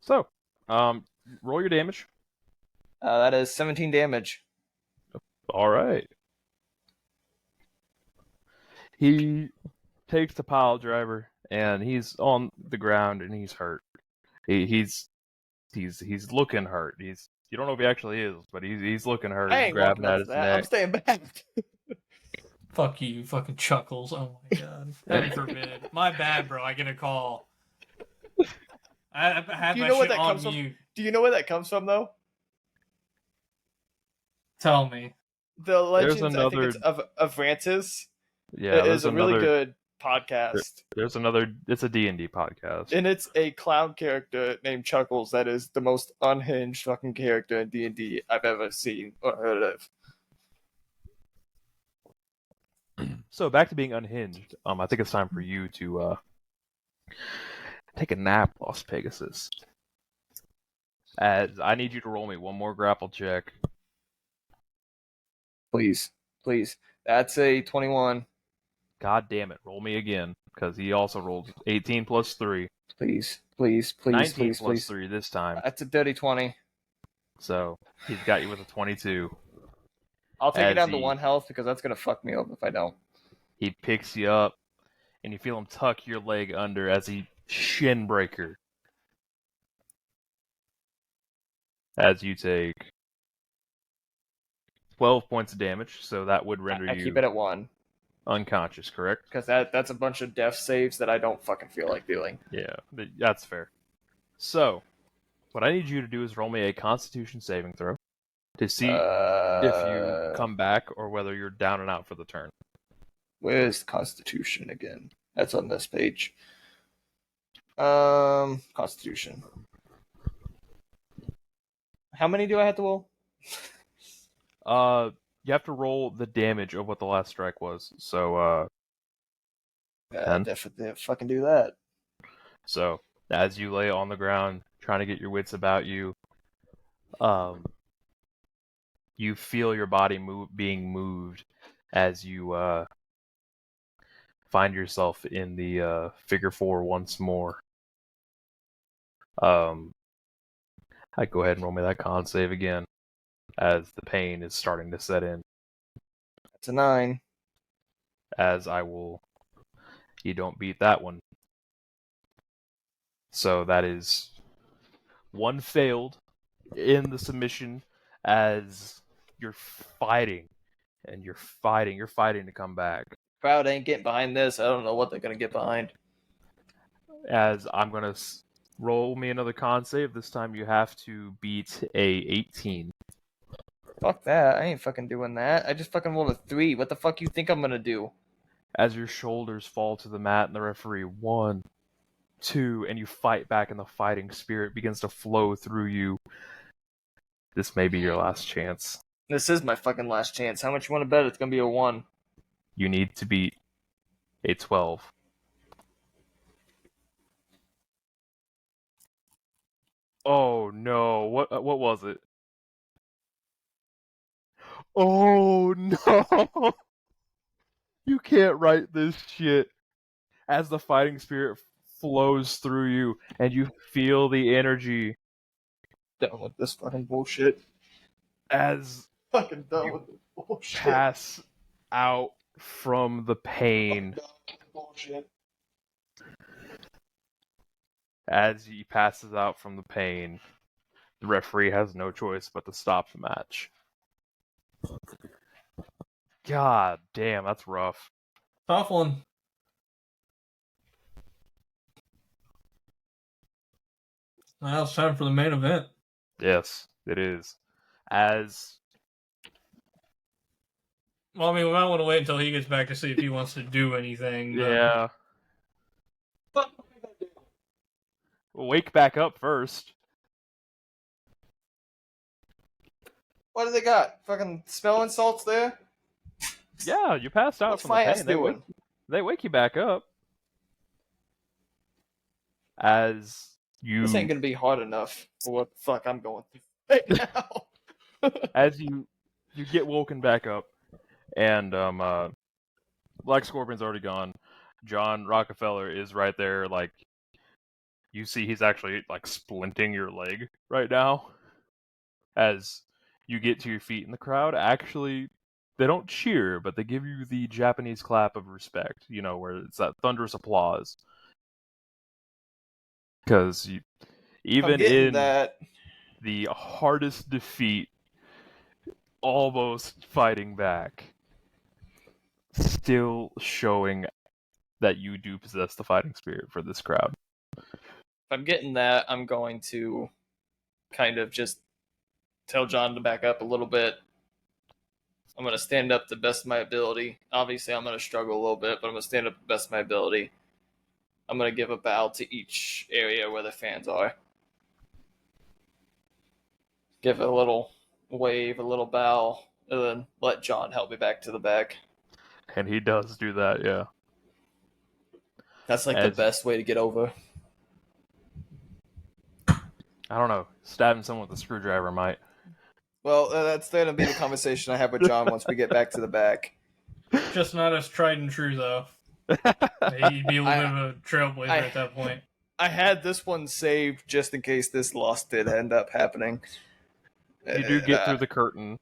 So, roll your damage. that is 17 damage. All right. He takes the pile driver and he's on the ground and he's hurt. He's looking hurt. You don't know if he actually is, but he's looking hurt. I He's ain't grabbing walking up at to his that. I'm neck. staying back. Fuck you, fucking Chuckles. Oh my god. Heaven forbid. My bad, bro. I get a call. I had Do you my know where shit that on comes from? mute. Do you know where that comes from, though? Tell me. The Legends, I think another- it's of Francis. Yeah, It is a really good podcast. There's another. It's a D&D podcast. And it's a clown character named Chuckles that is the most unhinged fucking character in D&D I've ever seen or heard of. So back to being unhinged. I think it's time for you to take a nap, Lost Pegasus. As I need you to roll me one more grapple check. Please. That's a 21. God damn it, roll me again, because he also rolled 18 plus 3. Please. 19 plus 3 this time. That's a dirty 20. So he's got you with a 22. I'll take it As down to he- 1 health because that's going to fuck me up if I don't. He picks you up, and you feel him tuck your leg under as he shin breaker. As you take 12 points of damage, so that would render I you keep it at 1 unconscious, correct? because that's a bunch of death saves that I don't fucking feel like doing. Yeah, that's fair. So, what I need you to do is roll me a Constitution saving throw to see if you come back or whether you're down and out for the turn. Where's Constitution again? That's on this page. Constitution. How many do I have to roll? You have to roll the damage of what the last strike was. So, 10. Definitely fucking do that. So, as you lay on the ground, trying to get your wits about you, you feel your body being moved as you find yourself in the figure 4 once more. I'd go ahead and roll me that con save again, as the pain is starting to set in. That's a 9. As you don't beat that one. So that is 1 failed in the submission, as you're fighting to come back. Crowd ain't getting behind this. I don't know what they're gonna get behind. As I'm gonna roll me another con save. This time you have to beat a 18. Fuck that. I ain't fucking doing that. I just fucking rolled a 3. What the fuck you think I'm gonna do? As your shoulders fall to the mat and the referee, 1, 2, and you fight back and the fighting spirit begins to flow through you. This may be your last chance. This is my fucking last chance. How much you want to bet it's gonna be a 1? You need to beat a 12. Oh no, what was it? Oh no! You can't write this shit. As the fighting spirit flows through you and you feel the energy Done with this fucking bullshit. as Fucking done You with this bullshit. pass out from the pain. Done with this bullshit. As he passes out from the pain, the referee has no choice but to stop the match. God damn, that's rough. Tough one. Now it's time for the main event. Yes, it is. As Well, I mean, we might want to wait until he gets back to see if he wants to do anything. But... yeah, Fuck, what am I gonna do? wake back up first. What do they got? Fucking smelling salts there? Yeah, you passed out What's from the my pain. ass doing? They wake you back up as you This ain't gonna be hard enough for what the fuck I'm going through right now. as you get woken back up, and Black Scorpion's already gone. John Rockefeller is right there. Like, you see, he's actually like splinting your leg right now. As you get to your feet, and the crowd actually, they don't cheer, but they give you the Japanese clap of respect. You know, where it's that thunderous applause. Because even in that. the hardest defeat, almost fighting back, still showing that you do possess the fighting spirit for this crowd. If I'm getting that, I'm going to kind of just tell John to back up a little bit. I'm going to stand up to the best of my ability. Obviously, I'm going to struggle a little bit, but I'm going to stand up to the best of my ability. I'm going to give a bow to each area where the fans are. Give a little wave, a little bow, and then let John help me back to the back. And he does do that, yeah. That's like the best way to get over. I don't know. Stabbing someone with a screwdriver might. Well, that's going to be the conversation I have with John once we get back to the back. Just not as tried and true, though. He'd be a little bit of a trailblazer at that point. I had this one saved just in case this loss did end up happening. You do get through the curtain.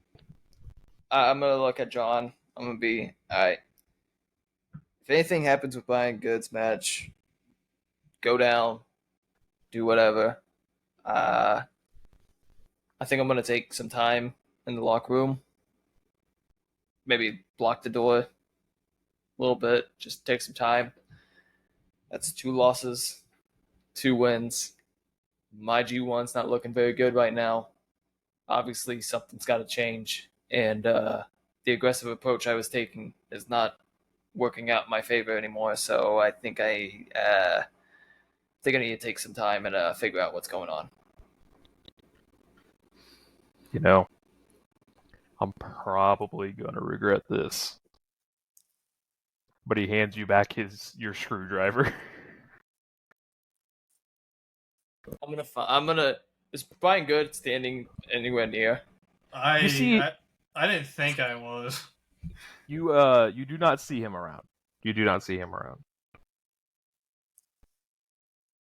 I'm going to look at John. I'm going to be, alright. If anything happens with buying goods match, go down, do whatever. I think I'm going to take some time in the locker room. Maybe block the door a little bit. Just take some time. That's 2 losses, 2 wins. My G1's not looking very good right now. Obviously, something's got to change. And the aggressive approach I was taking is not working out in my favor anymore. So I think I need to take some time and figure out what's going on. You know, I'm probably gonna regret this. But he hands you back your screwdriver. I'm gonna. Is Brian Good standing anywhere near? I didn't think I was. You do not see him around. You do not see him around.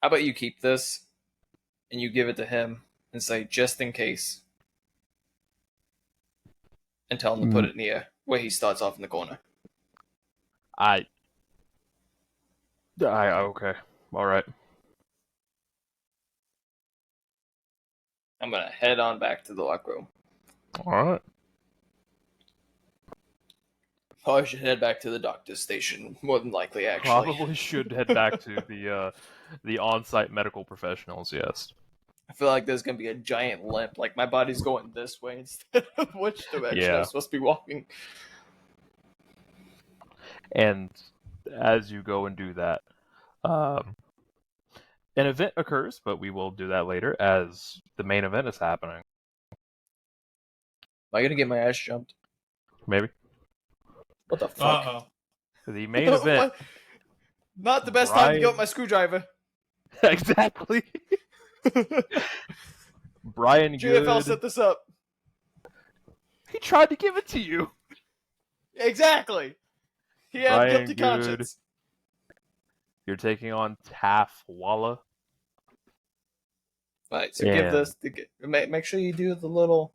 How about you keep this, and you give it to him, and say just in case, and tell him to put it near where he starts off in the corner. Okay. All right. I'm gonna head on back to the locker room. All right. Probably should head back to the doctor's station. More than likely, actually. Probably should head back to the on-site medical professionals. Yes. I feel like there's gonna be a giant limp. Like my body's going this way instead of which direction I'm supposed to be walking. And as you go and do that, an event occurs, but we will do that later as the main event is happening. Am I gonna get my ass jumped? Maybe. What the fuck? Uh-oh. The main event. Not the best time to get with my screwdriver. Exactly. Brian Good. GFL set this up. He tried to give it to you. Exactly. He had Brian guilty Good. conscience. You're taking on Taff Walla. Right, so give this. Make sure you do the little.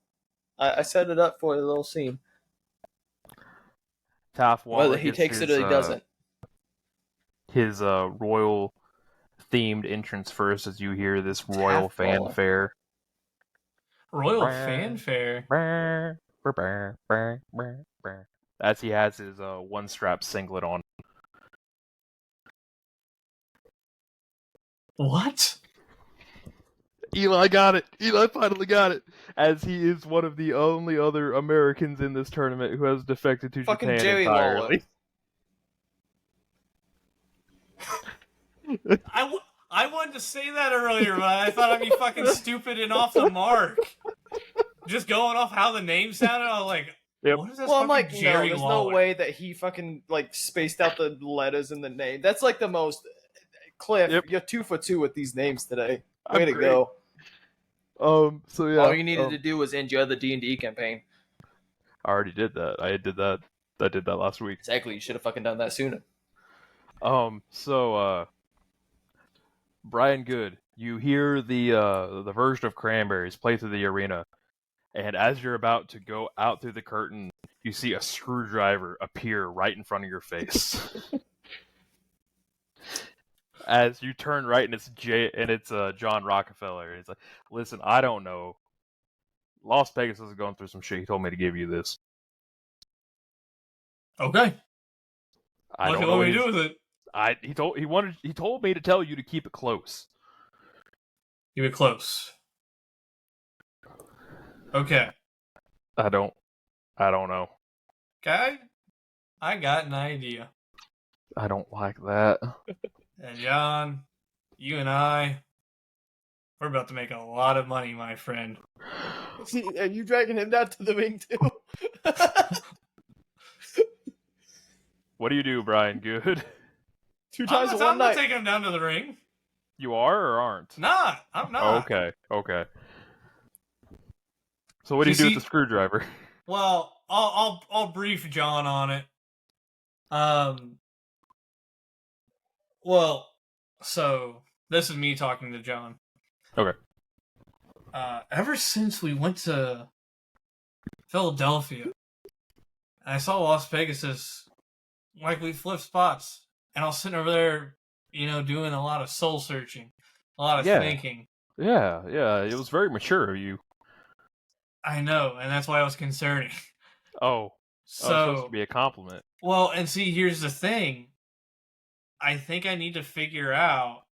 I set it up for a little scene. Taff Walla. Whether he takes it or he doesn't. His royal themed entrance first, as you hear this royal fanfare. Royal fanfare. As he has his one strap singlet on. What? Eli got it. Eli finally got it. As he is one of the only other Americans in this tournament who has defected to fucking Japan Jerry entirely. I wanted to say that earlier, but I thought I'd be fucking stupid and off the mark. just going off how the name sounded, I was like, Yep. what is this Well, I'm fucking like, no, Jerry there's Lawler? no way that he fucking like spaced out the letters in the name. That's like the most. Cliff, Yep. you're 2 for 2 with these names today. I'm Way to great. go! So yeah. All you needed to do was enjoy the D&D campaign. I already did that. I did that last week. Exactly. You should have fucking done that sooner. Brian Good, you hear the version of Cranberries play through the arena, and as you're about to go out through the curtain, you see a screwdriver appear right in front of your face. As you turn right, and it's John Rockefeller. He's like, "Listen, I don't know. Lost Pegasus is going through some shit. He told me to give you this. Okay. I What don't do you know want me what to do with it? he told me to tell you to keep it close. Keep it close. Okay. I don't know. Okay. I got an idea. I don't like that. And John, you and I, we're about to make a lot of money, my friend. See, are you dragging him down to the ring too? What do you do, Brian Good? 2 times in one I'm not night. taking him down to the ring. You are or aren't? Not. I'm not. Okay. So what do you do with the screwdriver? Well, I'll brief John on it. Well, so this is me talking to John. Okay. Ever since we went to Philadelphia, I saw Lost Pegasus, like we flipped spots, and I was sitting over there, doing a lot of soul searching, a lot of thinking. Yeah, it was very mature of you. I know, and that's why I was concerning. Oh, So, it's supposed to be a compliment. Well, and see, here's the thing. I think I need to figure out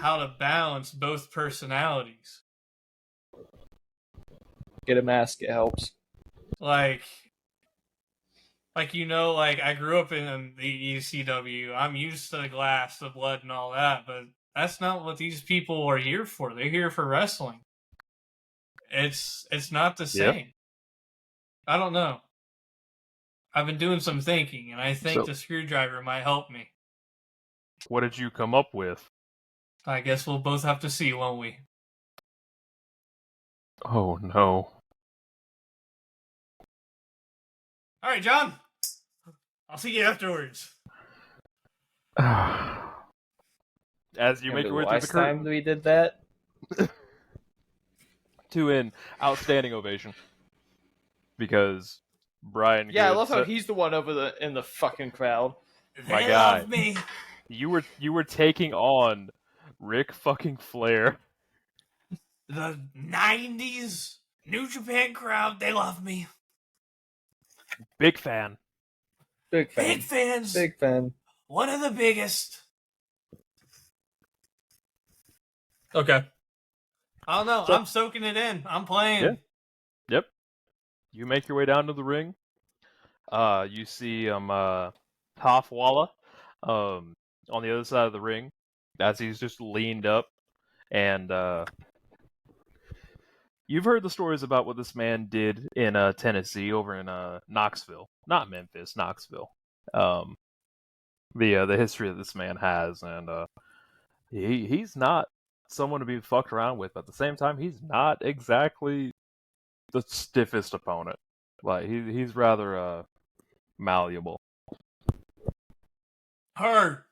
how to balance both personalities. Get a mask, it helps. Like I grew up in the ECW. I'm used to the glass, the blood, and all that, but that's not what these people are here for. They're here for wrestling. It's not the same. Yep. I don't know. I've been doing some thinking, and I think the screwdriver might help me. What did you come up with? I guess we'll both have to see, won't we? Oh, no. All right, John. I'll see you afterwards. As you make your way through the last curtain. time we did that? To an outstanding ovation. Because Brian Yeah, I Good love how said- he's the one in the fucking crowd. My They guy. love me. You were taking on Ric fucking Flair. The 90s New Japan crowd, they love me. Big fan. Big fan. Big fans. Big fan. One of the biggest. Okay. I don't know. So- I'm soaking it in. I'm playing. Yeah. Yep. You make your way down to the ring. You see Taff Walla on the other side of the ring as he's just leaned up, and you've heard the stories about what this man did in Tennessee, over in Knoxville, not Memphis, Knoxville. The history that this man has, and he's not someone to be fucked around with, but at the same time, he's not exactly the stiffest opponent. Like he's rather malleable. Her.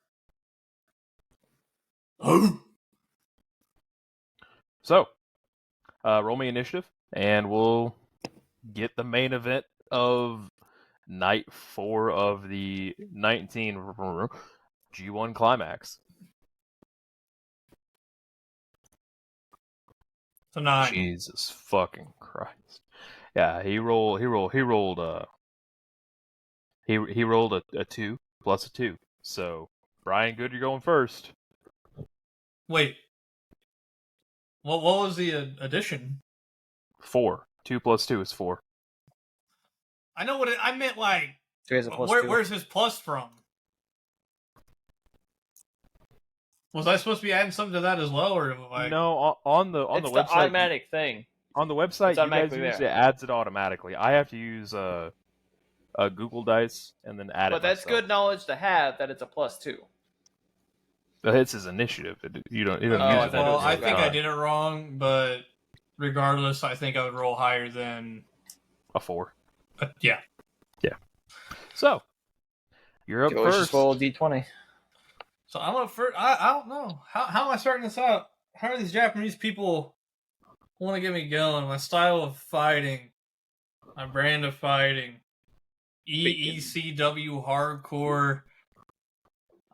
So, roll me initiative, and we'll get the main event of night 4 of the 19 G1 Climax. So 9. Jesus fucking Christ! Yeah, he rolled a 2 plus a 2. So, Brian Good, you're going first. Wait. What was the addition? 4. 2 plus 2 is 4. I know what I meant. Like, So he has a plus 2. where's his plus from? Was I supposed to be adding something to that as well, or like? No, on the It's website. the automatic thing. On the website, It's you guys automatically use there. it adds it automatically. I have to use Google Dice and then add it. But that's myself. good knowledge to have that it's a +2. But it's his initiative. You don't use I it. thought it Well, was I your think I guy. did it wrong, but regardless, I think I would roll higher than a 4. yeah. So you're up You always first. just roll a d20. So I'm up first. I don't know how am I starting this out? How are these Japanese people want to get me going? My style of fighting, my brand of fighting, EECW hardcore.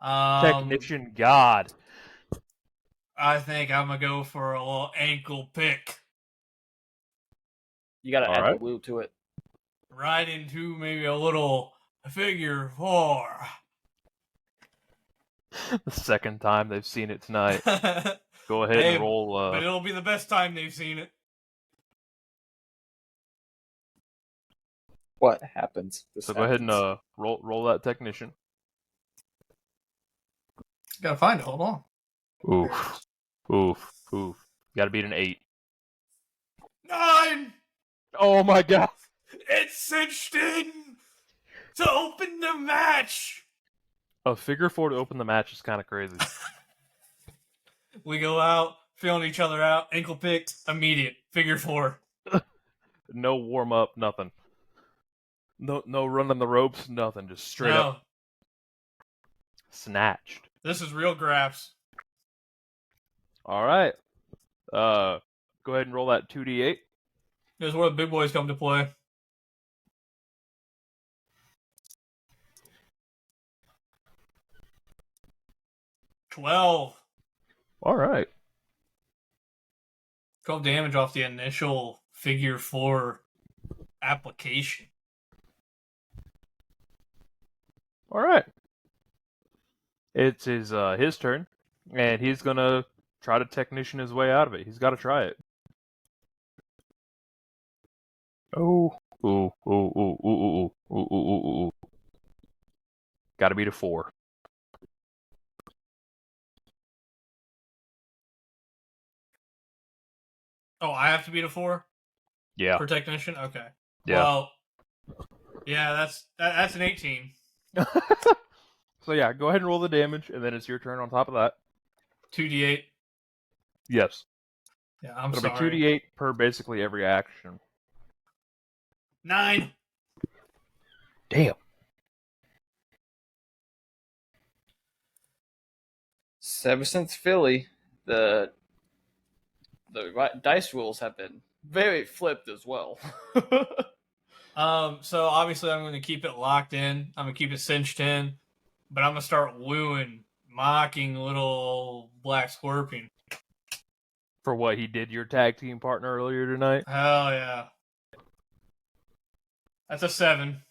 Technician God. I think I'm gonna go for a little ankle pick. You got to All add right. the woo to it. Right into maybe a little figure 4. The second time they've seen it tonight. Go ahead Hey, and roll. but it'll be the best time they've seen it. What happens? So go ahead and roll that technician. Gotta find it. Hold on. Oof. Oof. You got to beat an 8. 9! Oh my god. It's cinched in to open the match. A figure 4 to open the match is kind of crazy. We go out, feeling each other out, ankle pick, immediate, figure 4. No warm up, nothing. No running the ropes, nothing. Just straight up snatched. This is real graphs. All right. Go ahead and roll that 2d8. This is where the big boys come to play. $12. All right. 12 damage off the initial figure 4 application. All right. It's his turn, and he's gonna try to technician his way out of it. He's got to try it. Oh. Ooh. Got to beat a 4. Oh, I have to beat a 4 Yeah. for technician? Okay. Yeah. Well, yeah, that's an 18. So yeah, go ahead and roll the damage, and then it's your turn on top of that. 2d8. Yes. Yeah, I'm It'll sorry. be 2d8 per basically every action. 9. Damn. So ever since Philly, the dice rules have been very flipped as well. So obviously I'm going to keep it locked in. I'm going to keep it cinched in. But I'm going to start wooing, mocking little black scorpion. For what he did your tag team partner earlier tonight. Hell yeah. That's a 7.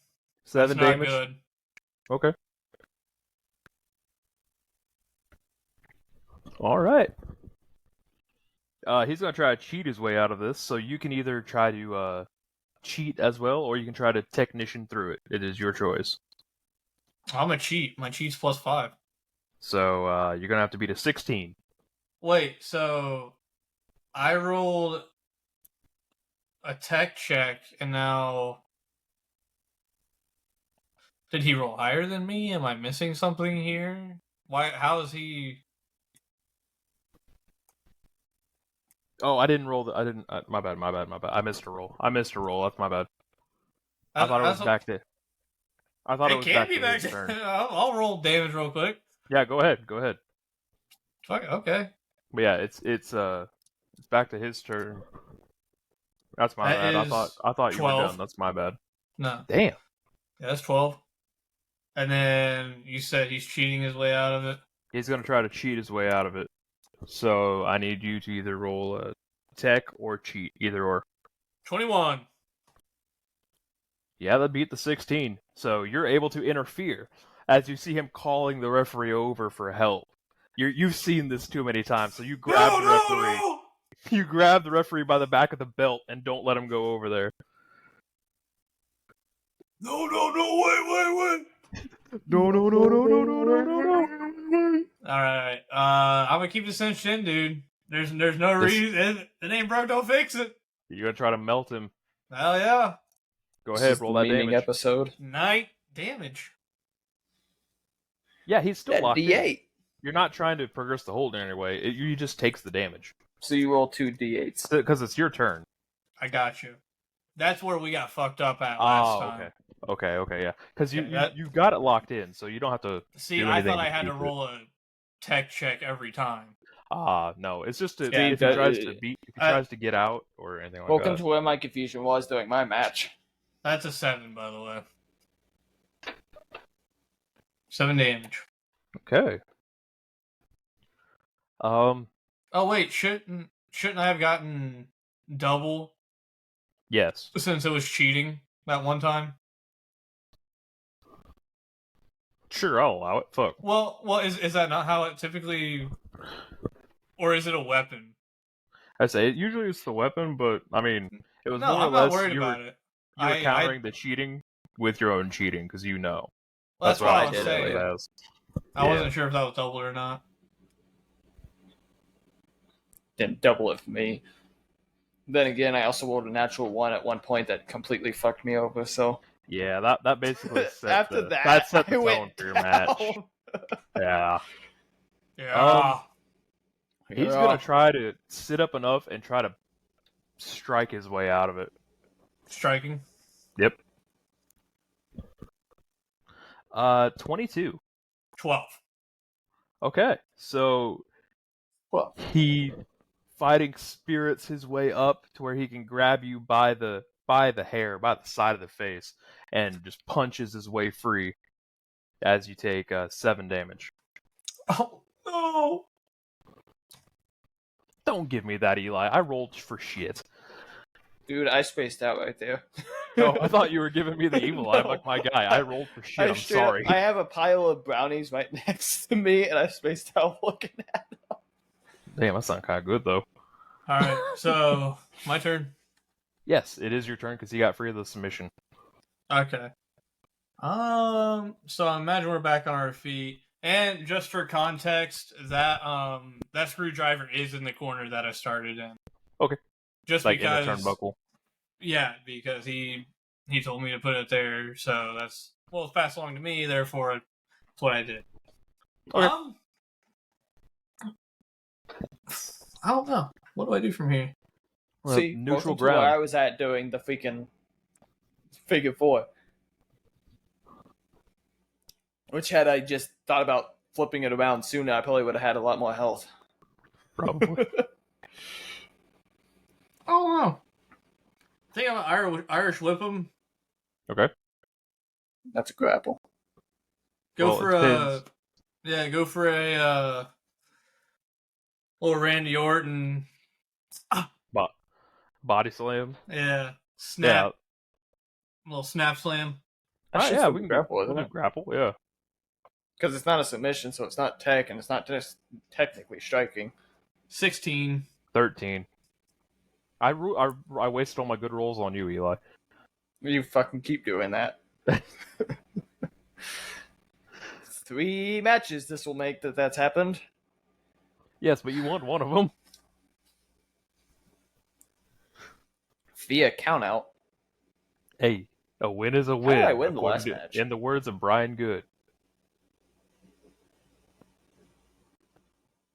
7 That's damage. not good. Okay. All right. He's gonna try to cheat his way out of this, so you can either try to cheat as well, or you can try to technician through it. It is your choice. I'm going to cheat. My cheat's +5. So you're gonna have to beat a 16. Wait, so I rolled a tech check, and now... Did he roll higher than me? Am I missing something here? Why? How is he... Oh, I didn't roll. I didn't. My bad. I missed a roll. That's my bad. I thought it was back to. I thought it was can't back be to back his turn. I'll roll damage real quick. Yeah, go ahead. Fuck it, okay. But yeah, it's back to his turn. That's my That bad. is I thought you 12. were done. That's my bad. No. Damn. Yeah, that's 12. And then you said he's cheating his way out of it. He's gonna try to cheat his way out of it. So I need you to either roll a tech or cheat, either or. 21. Yeah, that beat the 16. So you're able to interfere as you see him calling the referee over for help. You've seen this too many times, so you grab the referee. No! You grab the referee by the back of the belt and don't let him go over there. No, wait. No. Alright, I'm gonna keep the cinched in, dude. There's no reason. It ain't broke, don't fix it. You're gonna try to melt him. Hell yeah. Go This ahead, is roll the that meaning damage. episode. 9 damage. Yeah, he's still That locked in. D8. You're not trying to progress the hold in any way. You just takes the damage So you roll 2 D8s. because it's your turn. I got you. That's where we got fucked up at last time. Okay, yeah. Because Okay, you got it locked in, so you don't have to. See, do I anything thought I had to keep it. roll a tech check every time. No. It's just if Yeah, he tries to tries to get out or anything like Welcome that. to where my confusion was during my match. That's a 7, by the way. 7 damage. Okay. Oh wait, shouldn't I have gotten double Yes. since it was cheating that one time? Sure, I'll allow it. Fuck. Well, is that not how it typically, or is it a weapon? I say usually it's the weapon, but I mean, it was No, more or I'm not less worried you about were it. countering the cheating with your own cheating because you know. Well, that's what I was did saying. earlier. As. I Yeah. wasn't sure if that was double or not. Didn't double it for me. Then again, I also rolled a natural 1 at one point that completely fucked me over, so... Yeah, that basically set After the, that, set the I tone went for your down. match. Yeah. Yeah. He's gonna try to sit up enough and try to strike his way out of it. Striking. Yep. 22. 12. Okay, so Well, he fighting spirits his way up to where he can grab you by the hair, by the side of the face, and just punches his way free as you take 7 damage. Oh no! Don't give me that, Eli. I rolled for shit. dude, I spaced out right there. No, I thought you were giving me the evil eye. I'm like, my guy, I rolled for shit. I'm sorry. I have a pile of brownies right next to me, and I spaced out looking at them. Damn, that sounds kind of good, though. All right, so my turn. Yes, it is your turn because he got free of the submission. Okay. So I imagine we're back on our feet, and just for context, that that screwdriver is in the corner that I started in. Okay. Just Like because. in the turnbuckle. Yeah, because he told me to put it there, so it's passed along to me. Therefore, that's what I did. Okay. I don't know. What do I do from here? Well, See, neutral welcome to where ground. I was at doing the freaking figure 4. Which had I just thought about flipping it around sooner, I probably would have had a lot more health. Probably. I don't know. I think I'm gonna Irish whip him. Okay. That's a grapple. Go Well, for it a depends. go for a little Randy Orton. Body slam. Yeah, snap. Yeah. Little snap slam. That's Yeah, we can grapple, we isn't can it? grapple. Yeah. Because it's not a submission, so it's not tech, and it's not just technically striking. 16. 13. I wasted all my good rolls on you, Eli. You fucking keep doing that. 3 matches this will make that's happened. Yes, but you won one of them. Via countout. Hey, a win is a How win. did I win the according last to- match? In the words of Brian Good.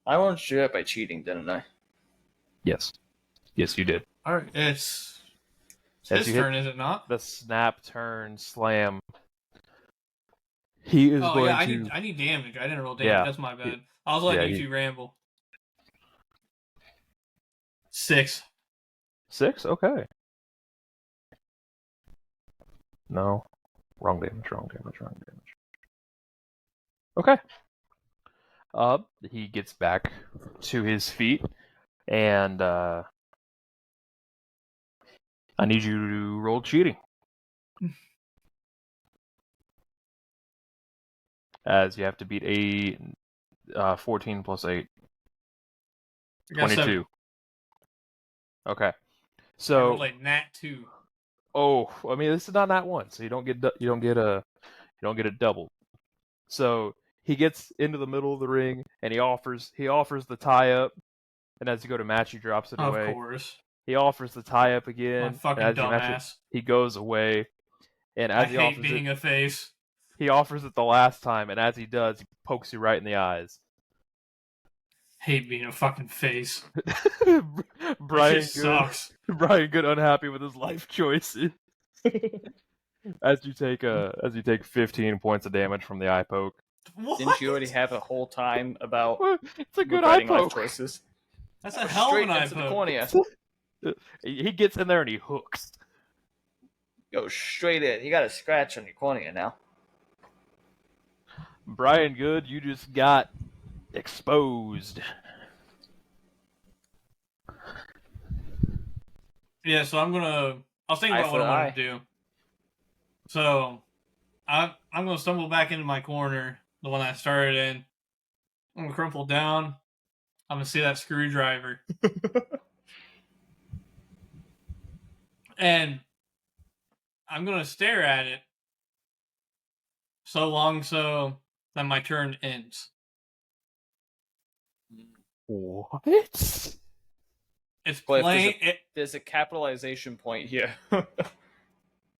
I won shit by cheating, didn't I? Yes. Yes, you did. All right, it's As his you hit turn, is it not? the snap, turn, slam. He is Oh going yeah, to. I need damage. I didn't roll damage. Yeah. That's my bad. I was letting Yeah, you two ramble. 6. 6? Okay. No. Wrong damage. Okay. He gets back to his feet, and I need you to roll cheating. As you have to beat a 14 plus 8. I got 22. 7. Okay. I So, rolled like nat 2. I mean, this is not that one, so you don't get a double. So he gets into the middle of the ring and he offers the tie up, and as you go to match, he drops it Of away. course. He offers the tie up My again. fucking As you mentioned, dumbass. he goes away, and I as he hate offers being it, a face. he offers it the last time, and as he does, he pokes you right in the eyes. Hate being a fucking face. Brian Shit Good, sucks. Brian Good, unhappy with his life choices. As you take 15 points of damage from the eye poke. What? Didn't you already have a whole time about What? It's a good eye regretting life poke. choices? That's That a was hell of straight an eye into the poke. cornea. He gets in there and he hooks. Goes straight in. You got a scratch on your cornea now. Brian Good, you just got exposed. Yeah, so I was thinking Eye about for what I the wanted eye. to do. So I'm gonna stumble back into my corner, the one I started in. I'm gonna crumple down. I'm gonna see that screwdriver. And I'm gonna stare at it so long so that my turn ends. What? It's But if plain. there's a capitalization point here.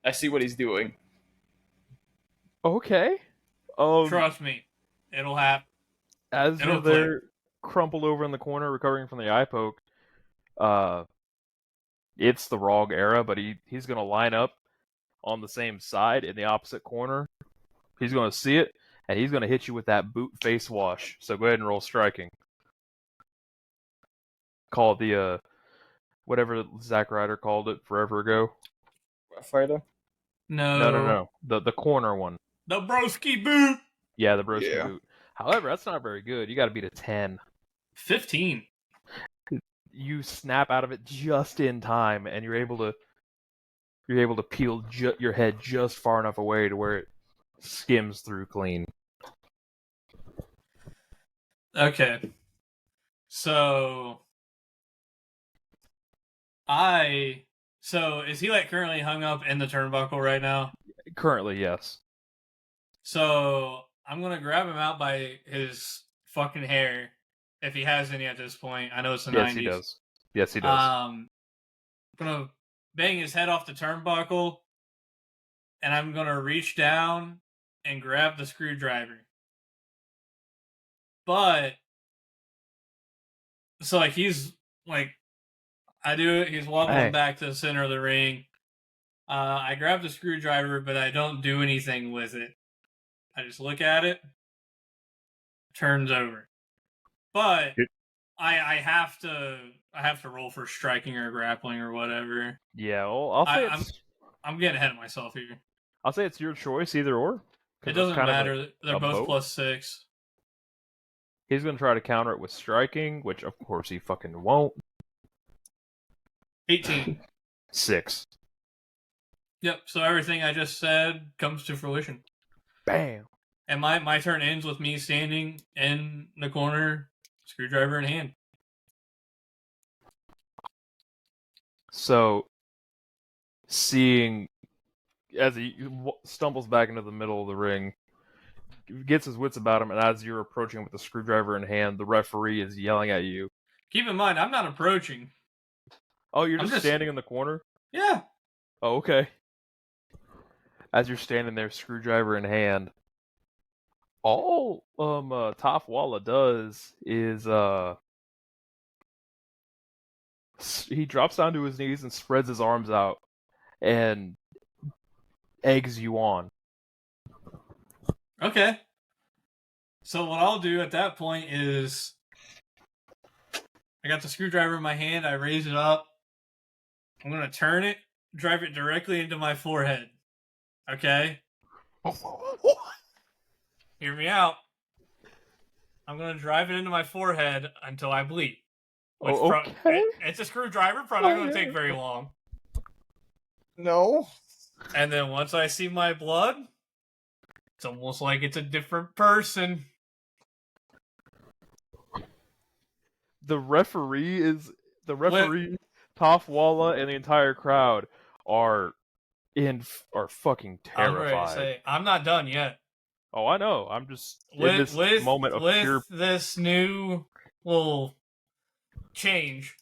I see what he's doing. Okay. Trust me, it'll happen. As It'll you're there, crumpled over in the corner, recovering from the eye poke, it's the Rog era, but he's gonna line up on the same side in the opposite corner. He's gonna see it, and he's gonna hit you with that boot face wash. So go ahead and roll striking. Call it the whatever Zack Ryder called it forever ago. Fighter? No. The corner one. The broski boot. Yeah, the broski Yeah. boot. However, that's not very good. You got to beat a 10. 15. You snap out of it just in time, and you're able to peel your head just far enough away to where it skims through clean. Okay. So is he like currently hung up in the turnbuckle right now? Currently, yes. So I'm gonna grab him out by his fucking hair, if he has any at this point. I know it's the 90s. Yes, he does. Yes, he does. I'm gonna bang his head off the turnbuckle, and I'm gonna reach down and grab the screwdriver. But so like he's like, I do it. He's wobbling back to the center of the ring. I grab the screwdriver, but I don't do anything with it. I just look at it, turns over. But I have to roll for striking or grappling or whatever. Yeah, well, I'll say I'm getting ahead of myself here. I'll say it's your choice, either or. It doesn't matter. They're both +6. He's going to try to counter it with striking, which of course he fucking won't. 18. 6. Yep, so everything I just said comes to fruition. Bam. And my turn ends with me standing in the corner, screwdriver in hand. So, seeing as he stumbles back into the middle of the ring, gets his wits about him, and as you're approaching with the screwdriver in hand, the referee is yelling at you. Keep in mind, I'm not approaching. Oh, you're just standing in the corner? Yeah. Oh, okay. As you're standing there, screwdriver in hand, all Taff Walla does is he drops down to his knees and spreads his arms out and eggs you on. Okay. So what I'll do at that point is I got the screwdriver in my hand, I raise it up. I'm going to turn it, drive it directly into my forehead. Okay? Hear me out. I'm going to drive it into my forehead until I bleed. Okay. It's a screwdriver, probably not going to take very long. No. And then once I see my blood, it's almost like it's a different person. The referee, Taff Walla, and the entire crowd are fucking terrified. I'm ready to say, I'm not done yet. Oh, I know. I'm just in this moment of pure. This new little change.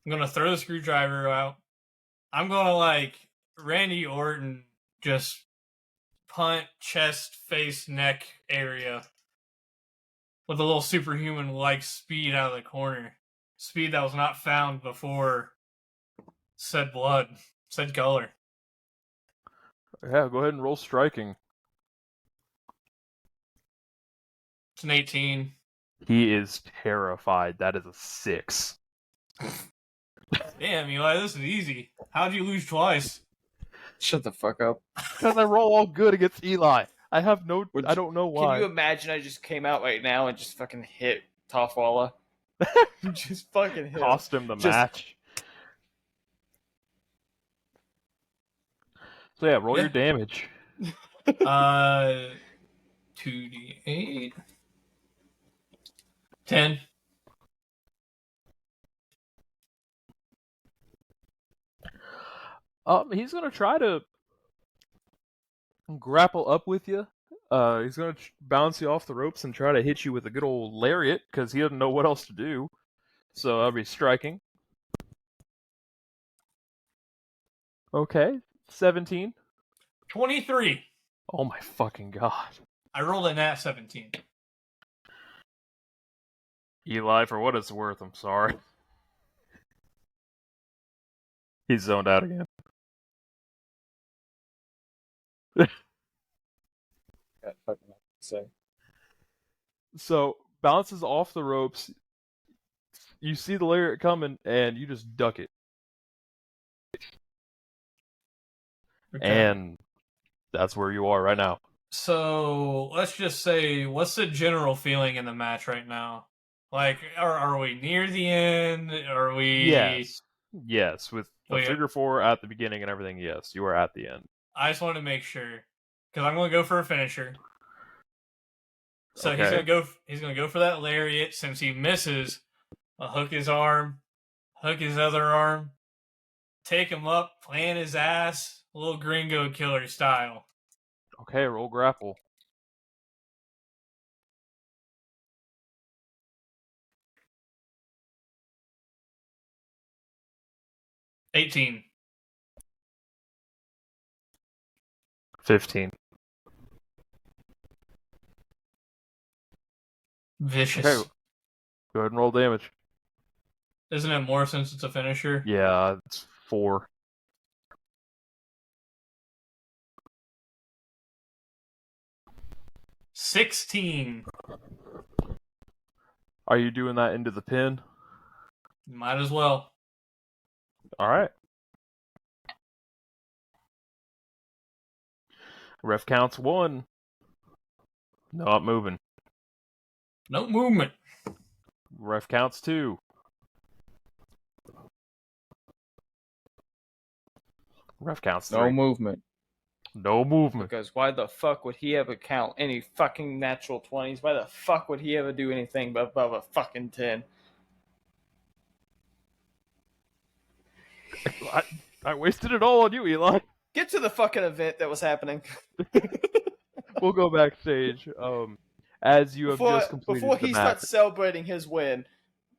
I'm gonna throw the screwdriver out. I'm gonna like Randy Orton, just punt chest, face, neck area with a little superhuman like speed out of the corner. Speed that was not found before said blood, said color. Yeah, go ahead and roll striking. It's an 18. He is terrified. That is a 6. Damn, Eli, this is easy. How'd you lose twice? Shut the fuck up. Because I roll all good against Eli. I have no. I don't know why. Can you imagine I just came out right now and just fucking hit Taff Walla? Just fucking hit Cost him the match. So yeah, roll your damage. 2d8. 10. He's gonna try to grapple up with you. He's gonna bounce you off the ropes and try to hit you with a good old lariat because he doesn't know what else to do. So I'll be striking. Okay, 17. 23. Oh my fucking god. I rolled a nat 17. Eli, for what it's worth, I'm sorry. He's zoned out again. So, bounces off the ropes. You see the lariat coming, and you just duck it. Okay. And that's where you are right now. So, let's just say, what's the general feeling in the match right now? Like, are we near the end? Are we... Yes, with the figure 4 at the beginning and everything, yes, you are at the end. I just want to make sure. Because I'm going to go for a finisher. So Okay. he's gonna go for that lariat. Since he misses, I'll hook his arm, hook his other arm, take him up, plant his ass, a little gringo killer style. Okay, roll grapple. $18. 15. Vicious. Okay, go ahead and roll damage. Isn't it more since it's a finisher? Yeah, it's 4. $16. Are you doing that into the pin? Might as well. Alright. Ref counts 1. Not moving. No movement. Ref counts 2. Ref counts 3. No movement. No movement. Because why the fuck would he ever count any fucking natural 20s? Why the fuck would he ever do anything above a fucking 10? I wasted it all on you, Eli. Get to the fucking event that was happening. We'll go backstage. As you have just completed Before the he match. starts celebrating his win,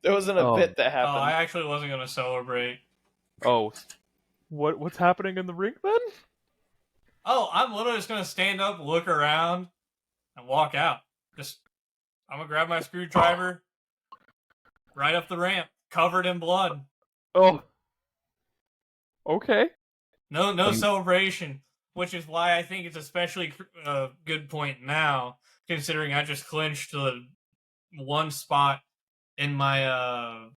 there was an event that Oh, happened. I actually wasn't gonna celebrate. Oh, what's happening in the ring then? Oh, I'm literally just gonna stand up, look around, and walk out. I'm gonna grab my screwdriver, right up the ramp, covered in blood. Oh, okay. No celebration, which is why I think it's especially a good point now, considering I just clinched the one spot in my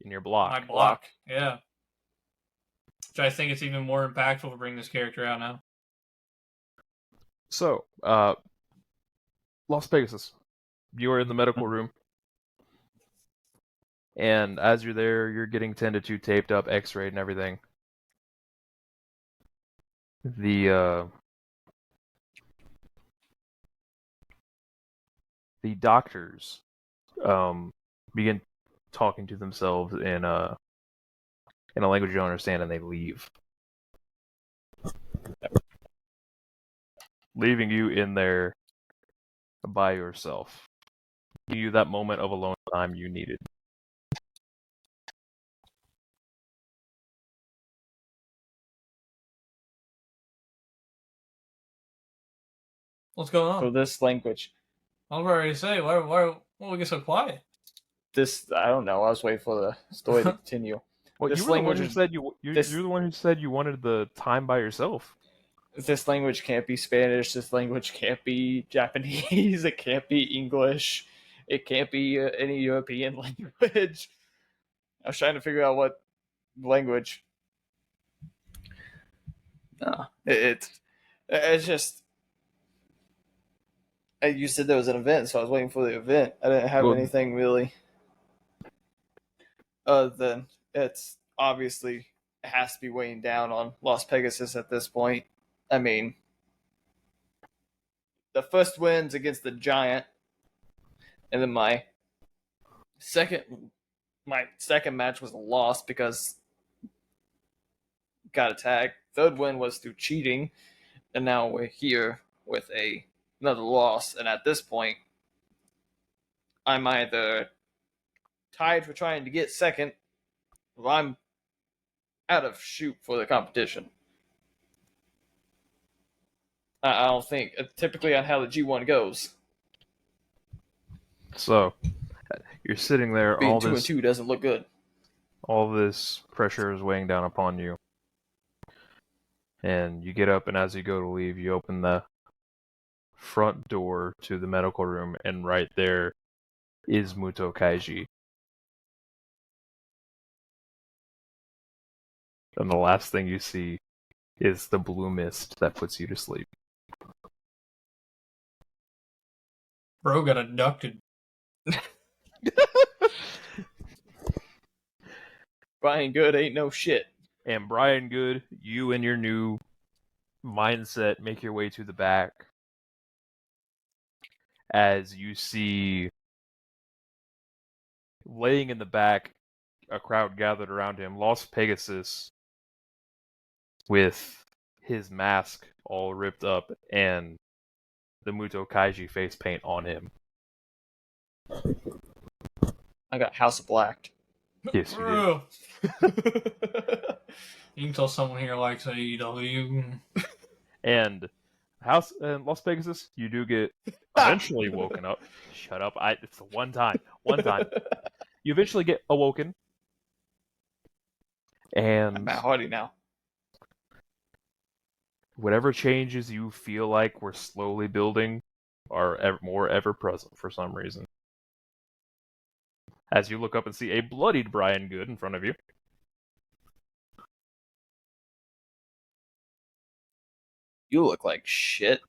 In your block. my block. Yeah, which I think it's even more impactful to bring this character out now. So, Lost Pegasus, you are in the medical room, and as you're there, you're getting tended to, taped up, X-rayed, and everything. The doctors begin talking to themselves in a language you don't understand, and they leave, leaving you in there by yourself. Giving you that moment of alone time you needed. What's going for on? this language. I was ready to say, why we get so quiet? I don't know. I was waiting for the story to continue. Well, This you were the one language who is said you're this the one who said you wanted the time by yourself. this language can't be Spanish. This language can't be Japanese. It can't be English. It can't be any European language. I was trying to figure out what language. No, it's just. You said there was an event, so I was waiting for the event. I didn't have Well, anything really other than it's obviously it has to be weighing down on Lost Pegasus at this point. I mean, the first win's against the Giant, and then second my second match was a loss because got attacked. Third win was through cheating, and now we're here with another loss. And at this point, I'm either tied for trying to get second, or I'm out of shoot for the competition. I don't think typically on how the G1 goes. so you're sitting there, Being 2-2 doesn't look good. all this pressure is weighing down upon you, and you get up, and as you go to leave, you open the front door to the medical room, and right there is Muto Kaiji. And the last thing you see is the blue mist that puts you to sleep. Bro got abducted. Brian Good ain't no shit. And Brian Good, you and your new mindset make your way to the back as you see laying in the back a crowd gathered around him, Lost Pegasus with his mask all ripped up and the Muto Kaiji face paint on him. I got House of Black. Yes, you Bro. You can tell someone here likes AEW. And Las Pegasus, you do get eventually woken up. Shut up! It's the one time. You eventually get awoken, and I'm Matt Hardy now. whatever changes you feel like we're slowly building are more ever present for some reason. As you look up and see a bloodied Brian Good in front of you. You look like shit.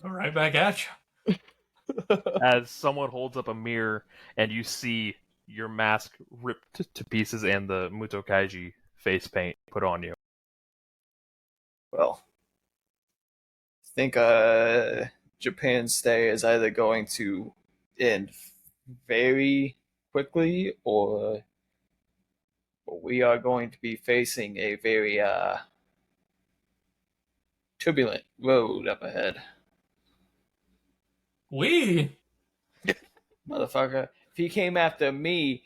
Right back at you. As someone holds up a mirror and you see your mask ripped to pieces and the Muto Kaiji face paint put on you. Well, I think Japan's stay is either going to end very quickly or we are going to be facing a very turbulent road up ahead. Motherfucker, if he came after me,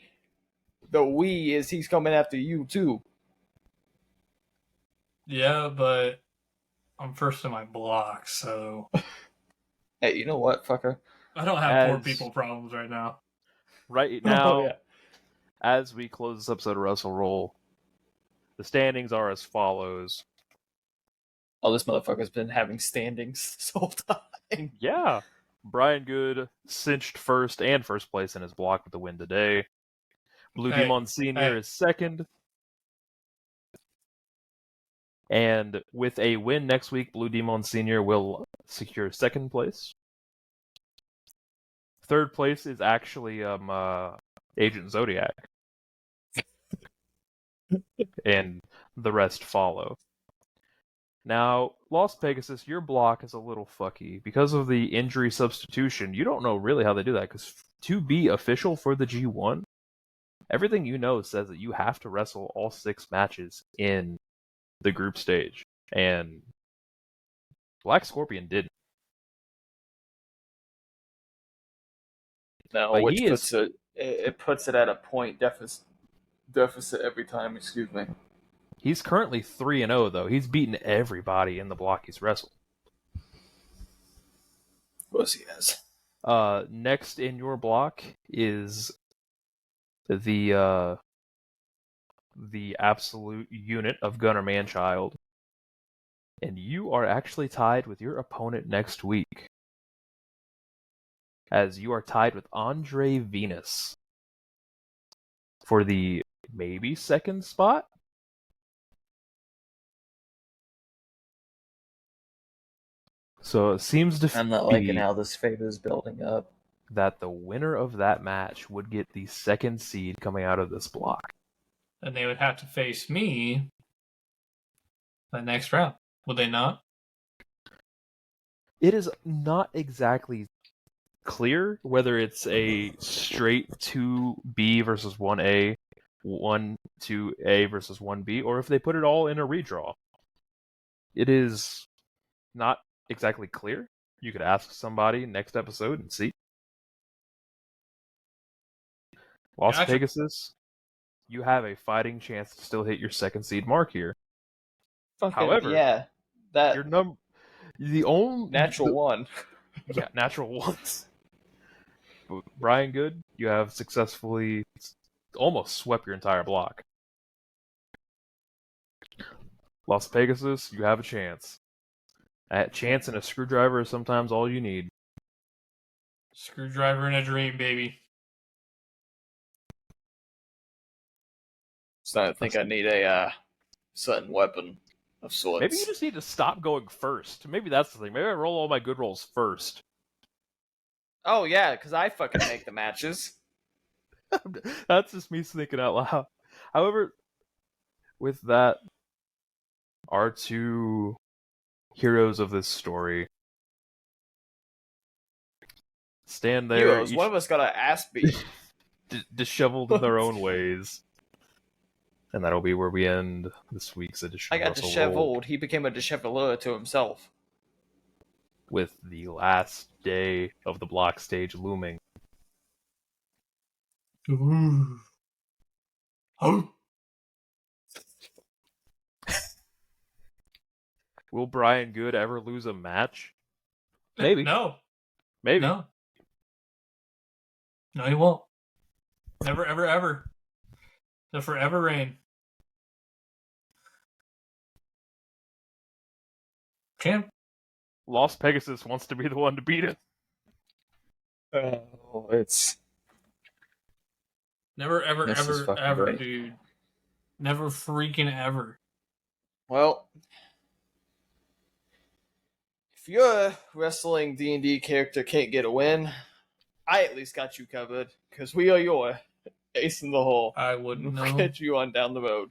he's coming after you too. Yeah, but I'm first in my block, so Hey, you know what, fucker? I don't have poor As- people problems right now. Right now, Oh, yeah. as we close this episode of Wrestle Roll, the standings are as follows. Oh, this motherfucker's been having standings this whole time. Yeah. Brian Good cinched first place in his block with the win today. Blue Hey, Demon Senior hey. is second. And with a win next week, Blue Demon Senior will secure second place. Third place is actually Agent Zodiac. And the rest follow. Now, Lost Pegasus, your block is a little fucky. Because of the injury substitution, you don't know really how they do that, because to be official for the G1, everything you know says that you have to wrestle all 6 matches in the group stage. And Black Scorpion didn't. No, But which he puts it at a point deficit every time, excuse me. He's currently 3-0, though. He's beaten everybody in the block he's wrestled. course he has. Next in your block is the absolute unit of Gunner Manchild. And you are actually tied with your opponent next week, as you are tied with Andre Venus for the maybe second spot. So it seems to I'm not be liking how this favor is building up. that the winner of that match would get the second seed coming out of this block. And they would have to face me the next round. Would they not? It is not exactly clear whether it's a straight 2B versus 1A, 1-2A versus 1B, or if they put it all in a redraw. It is not exactly clear. You could ask somebody next episode and see. Lost Gotcha. Pegasus, you have a fighting chance to still hit your second seed mark here. However, yeah, that your the only natural one. Yeah, natural ones. But Brian Good, you have successfully almost swept your entire block. Lost Pegasus, you have a chance. A chance and a screwdriver is sometimes all you need. Screwdriver in a dream, baby. So I think I need a certain weapon of sorts. Maybe you just need to stop going first. Maybe that's the thing. Maybe I roll all my good rolls first. Oh yeah, because I fucking make the matches. That's just me thinking out loud. However, with that, our two heroes of this story stand there, Heroes, one of us got an ass beat. disheveled in their own ways. And that'll be where we end this week's edition I of got Wrestle Roll, disheveled. He became a disheveler to himself. with the last day of the block stage looming. Ooh. Oh. Will Brian Good ever lose a match? Maybe. No. Maybe. No. No, he won't. Never, ever, ever. The forever reign. Champ. Lost Pegasus wants to be the one to beat him. Oh, it's Never, ever, This is ever, fucking ever, great. dude. Never freaking ever. well. If your wrestling D&D character can't get a win, I at least got you covered because we are your ace in the hole. I wouldn't We'll know. get you on down the road.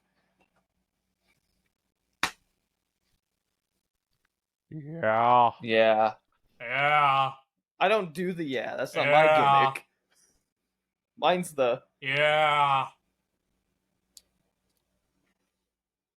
Yeah. Yeah. Yeah. I don't do the yeah. That's not Yeah. my gimmick. Mine's the Yeah.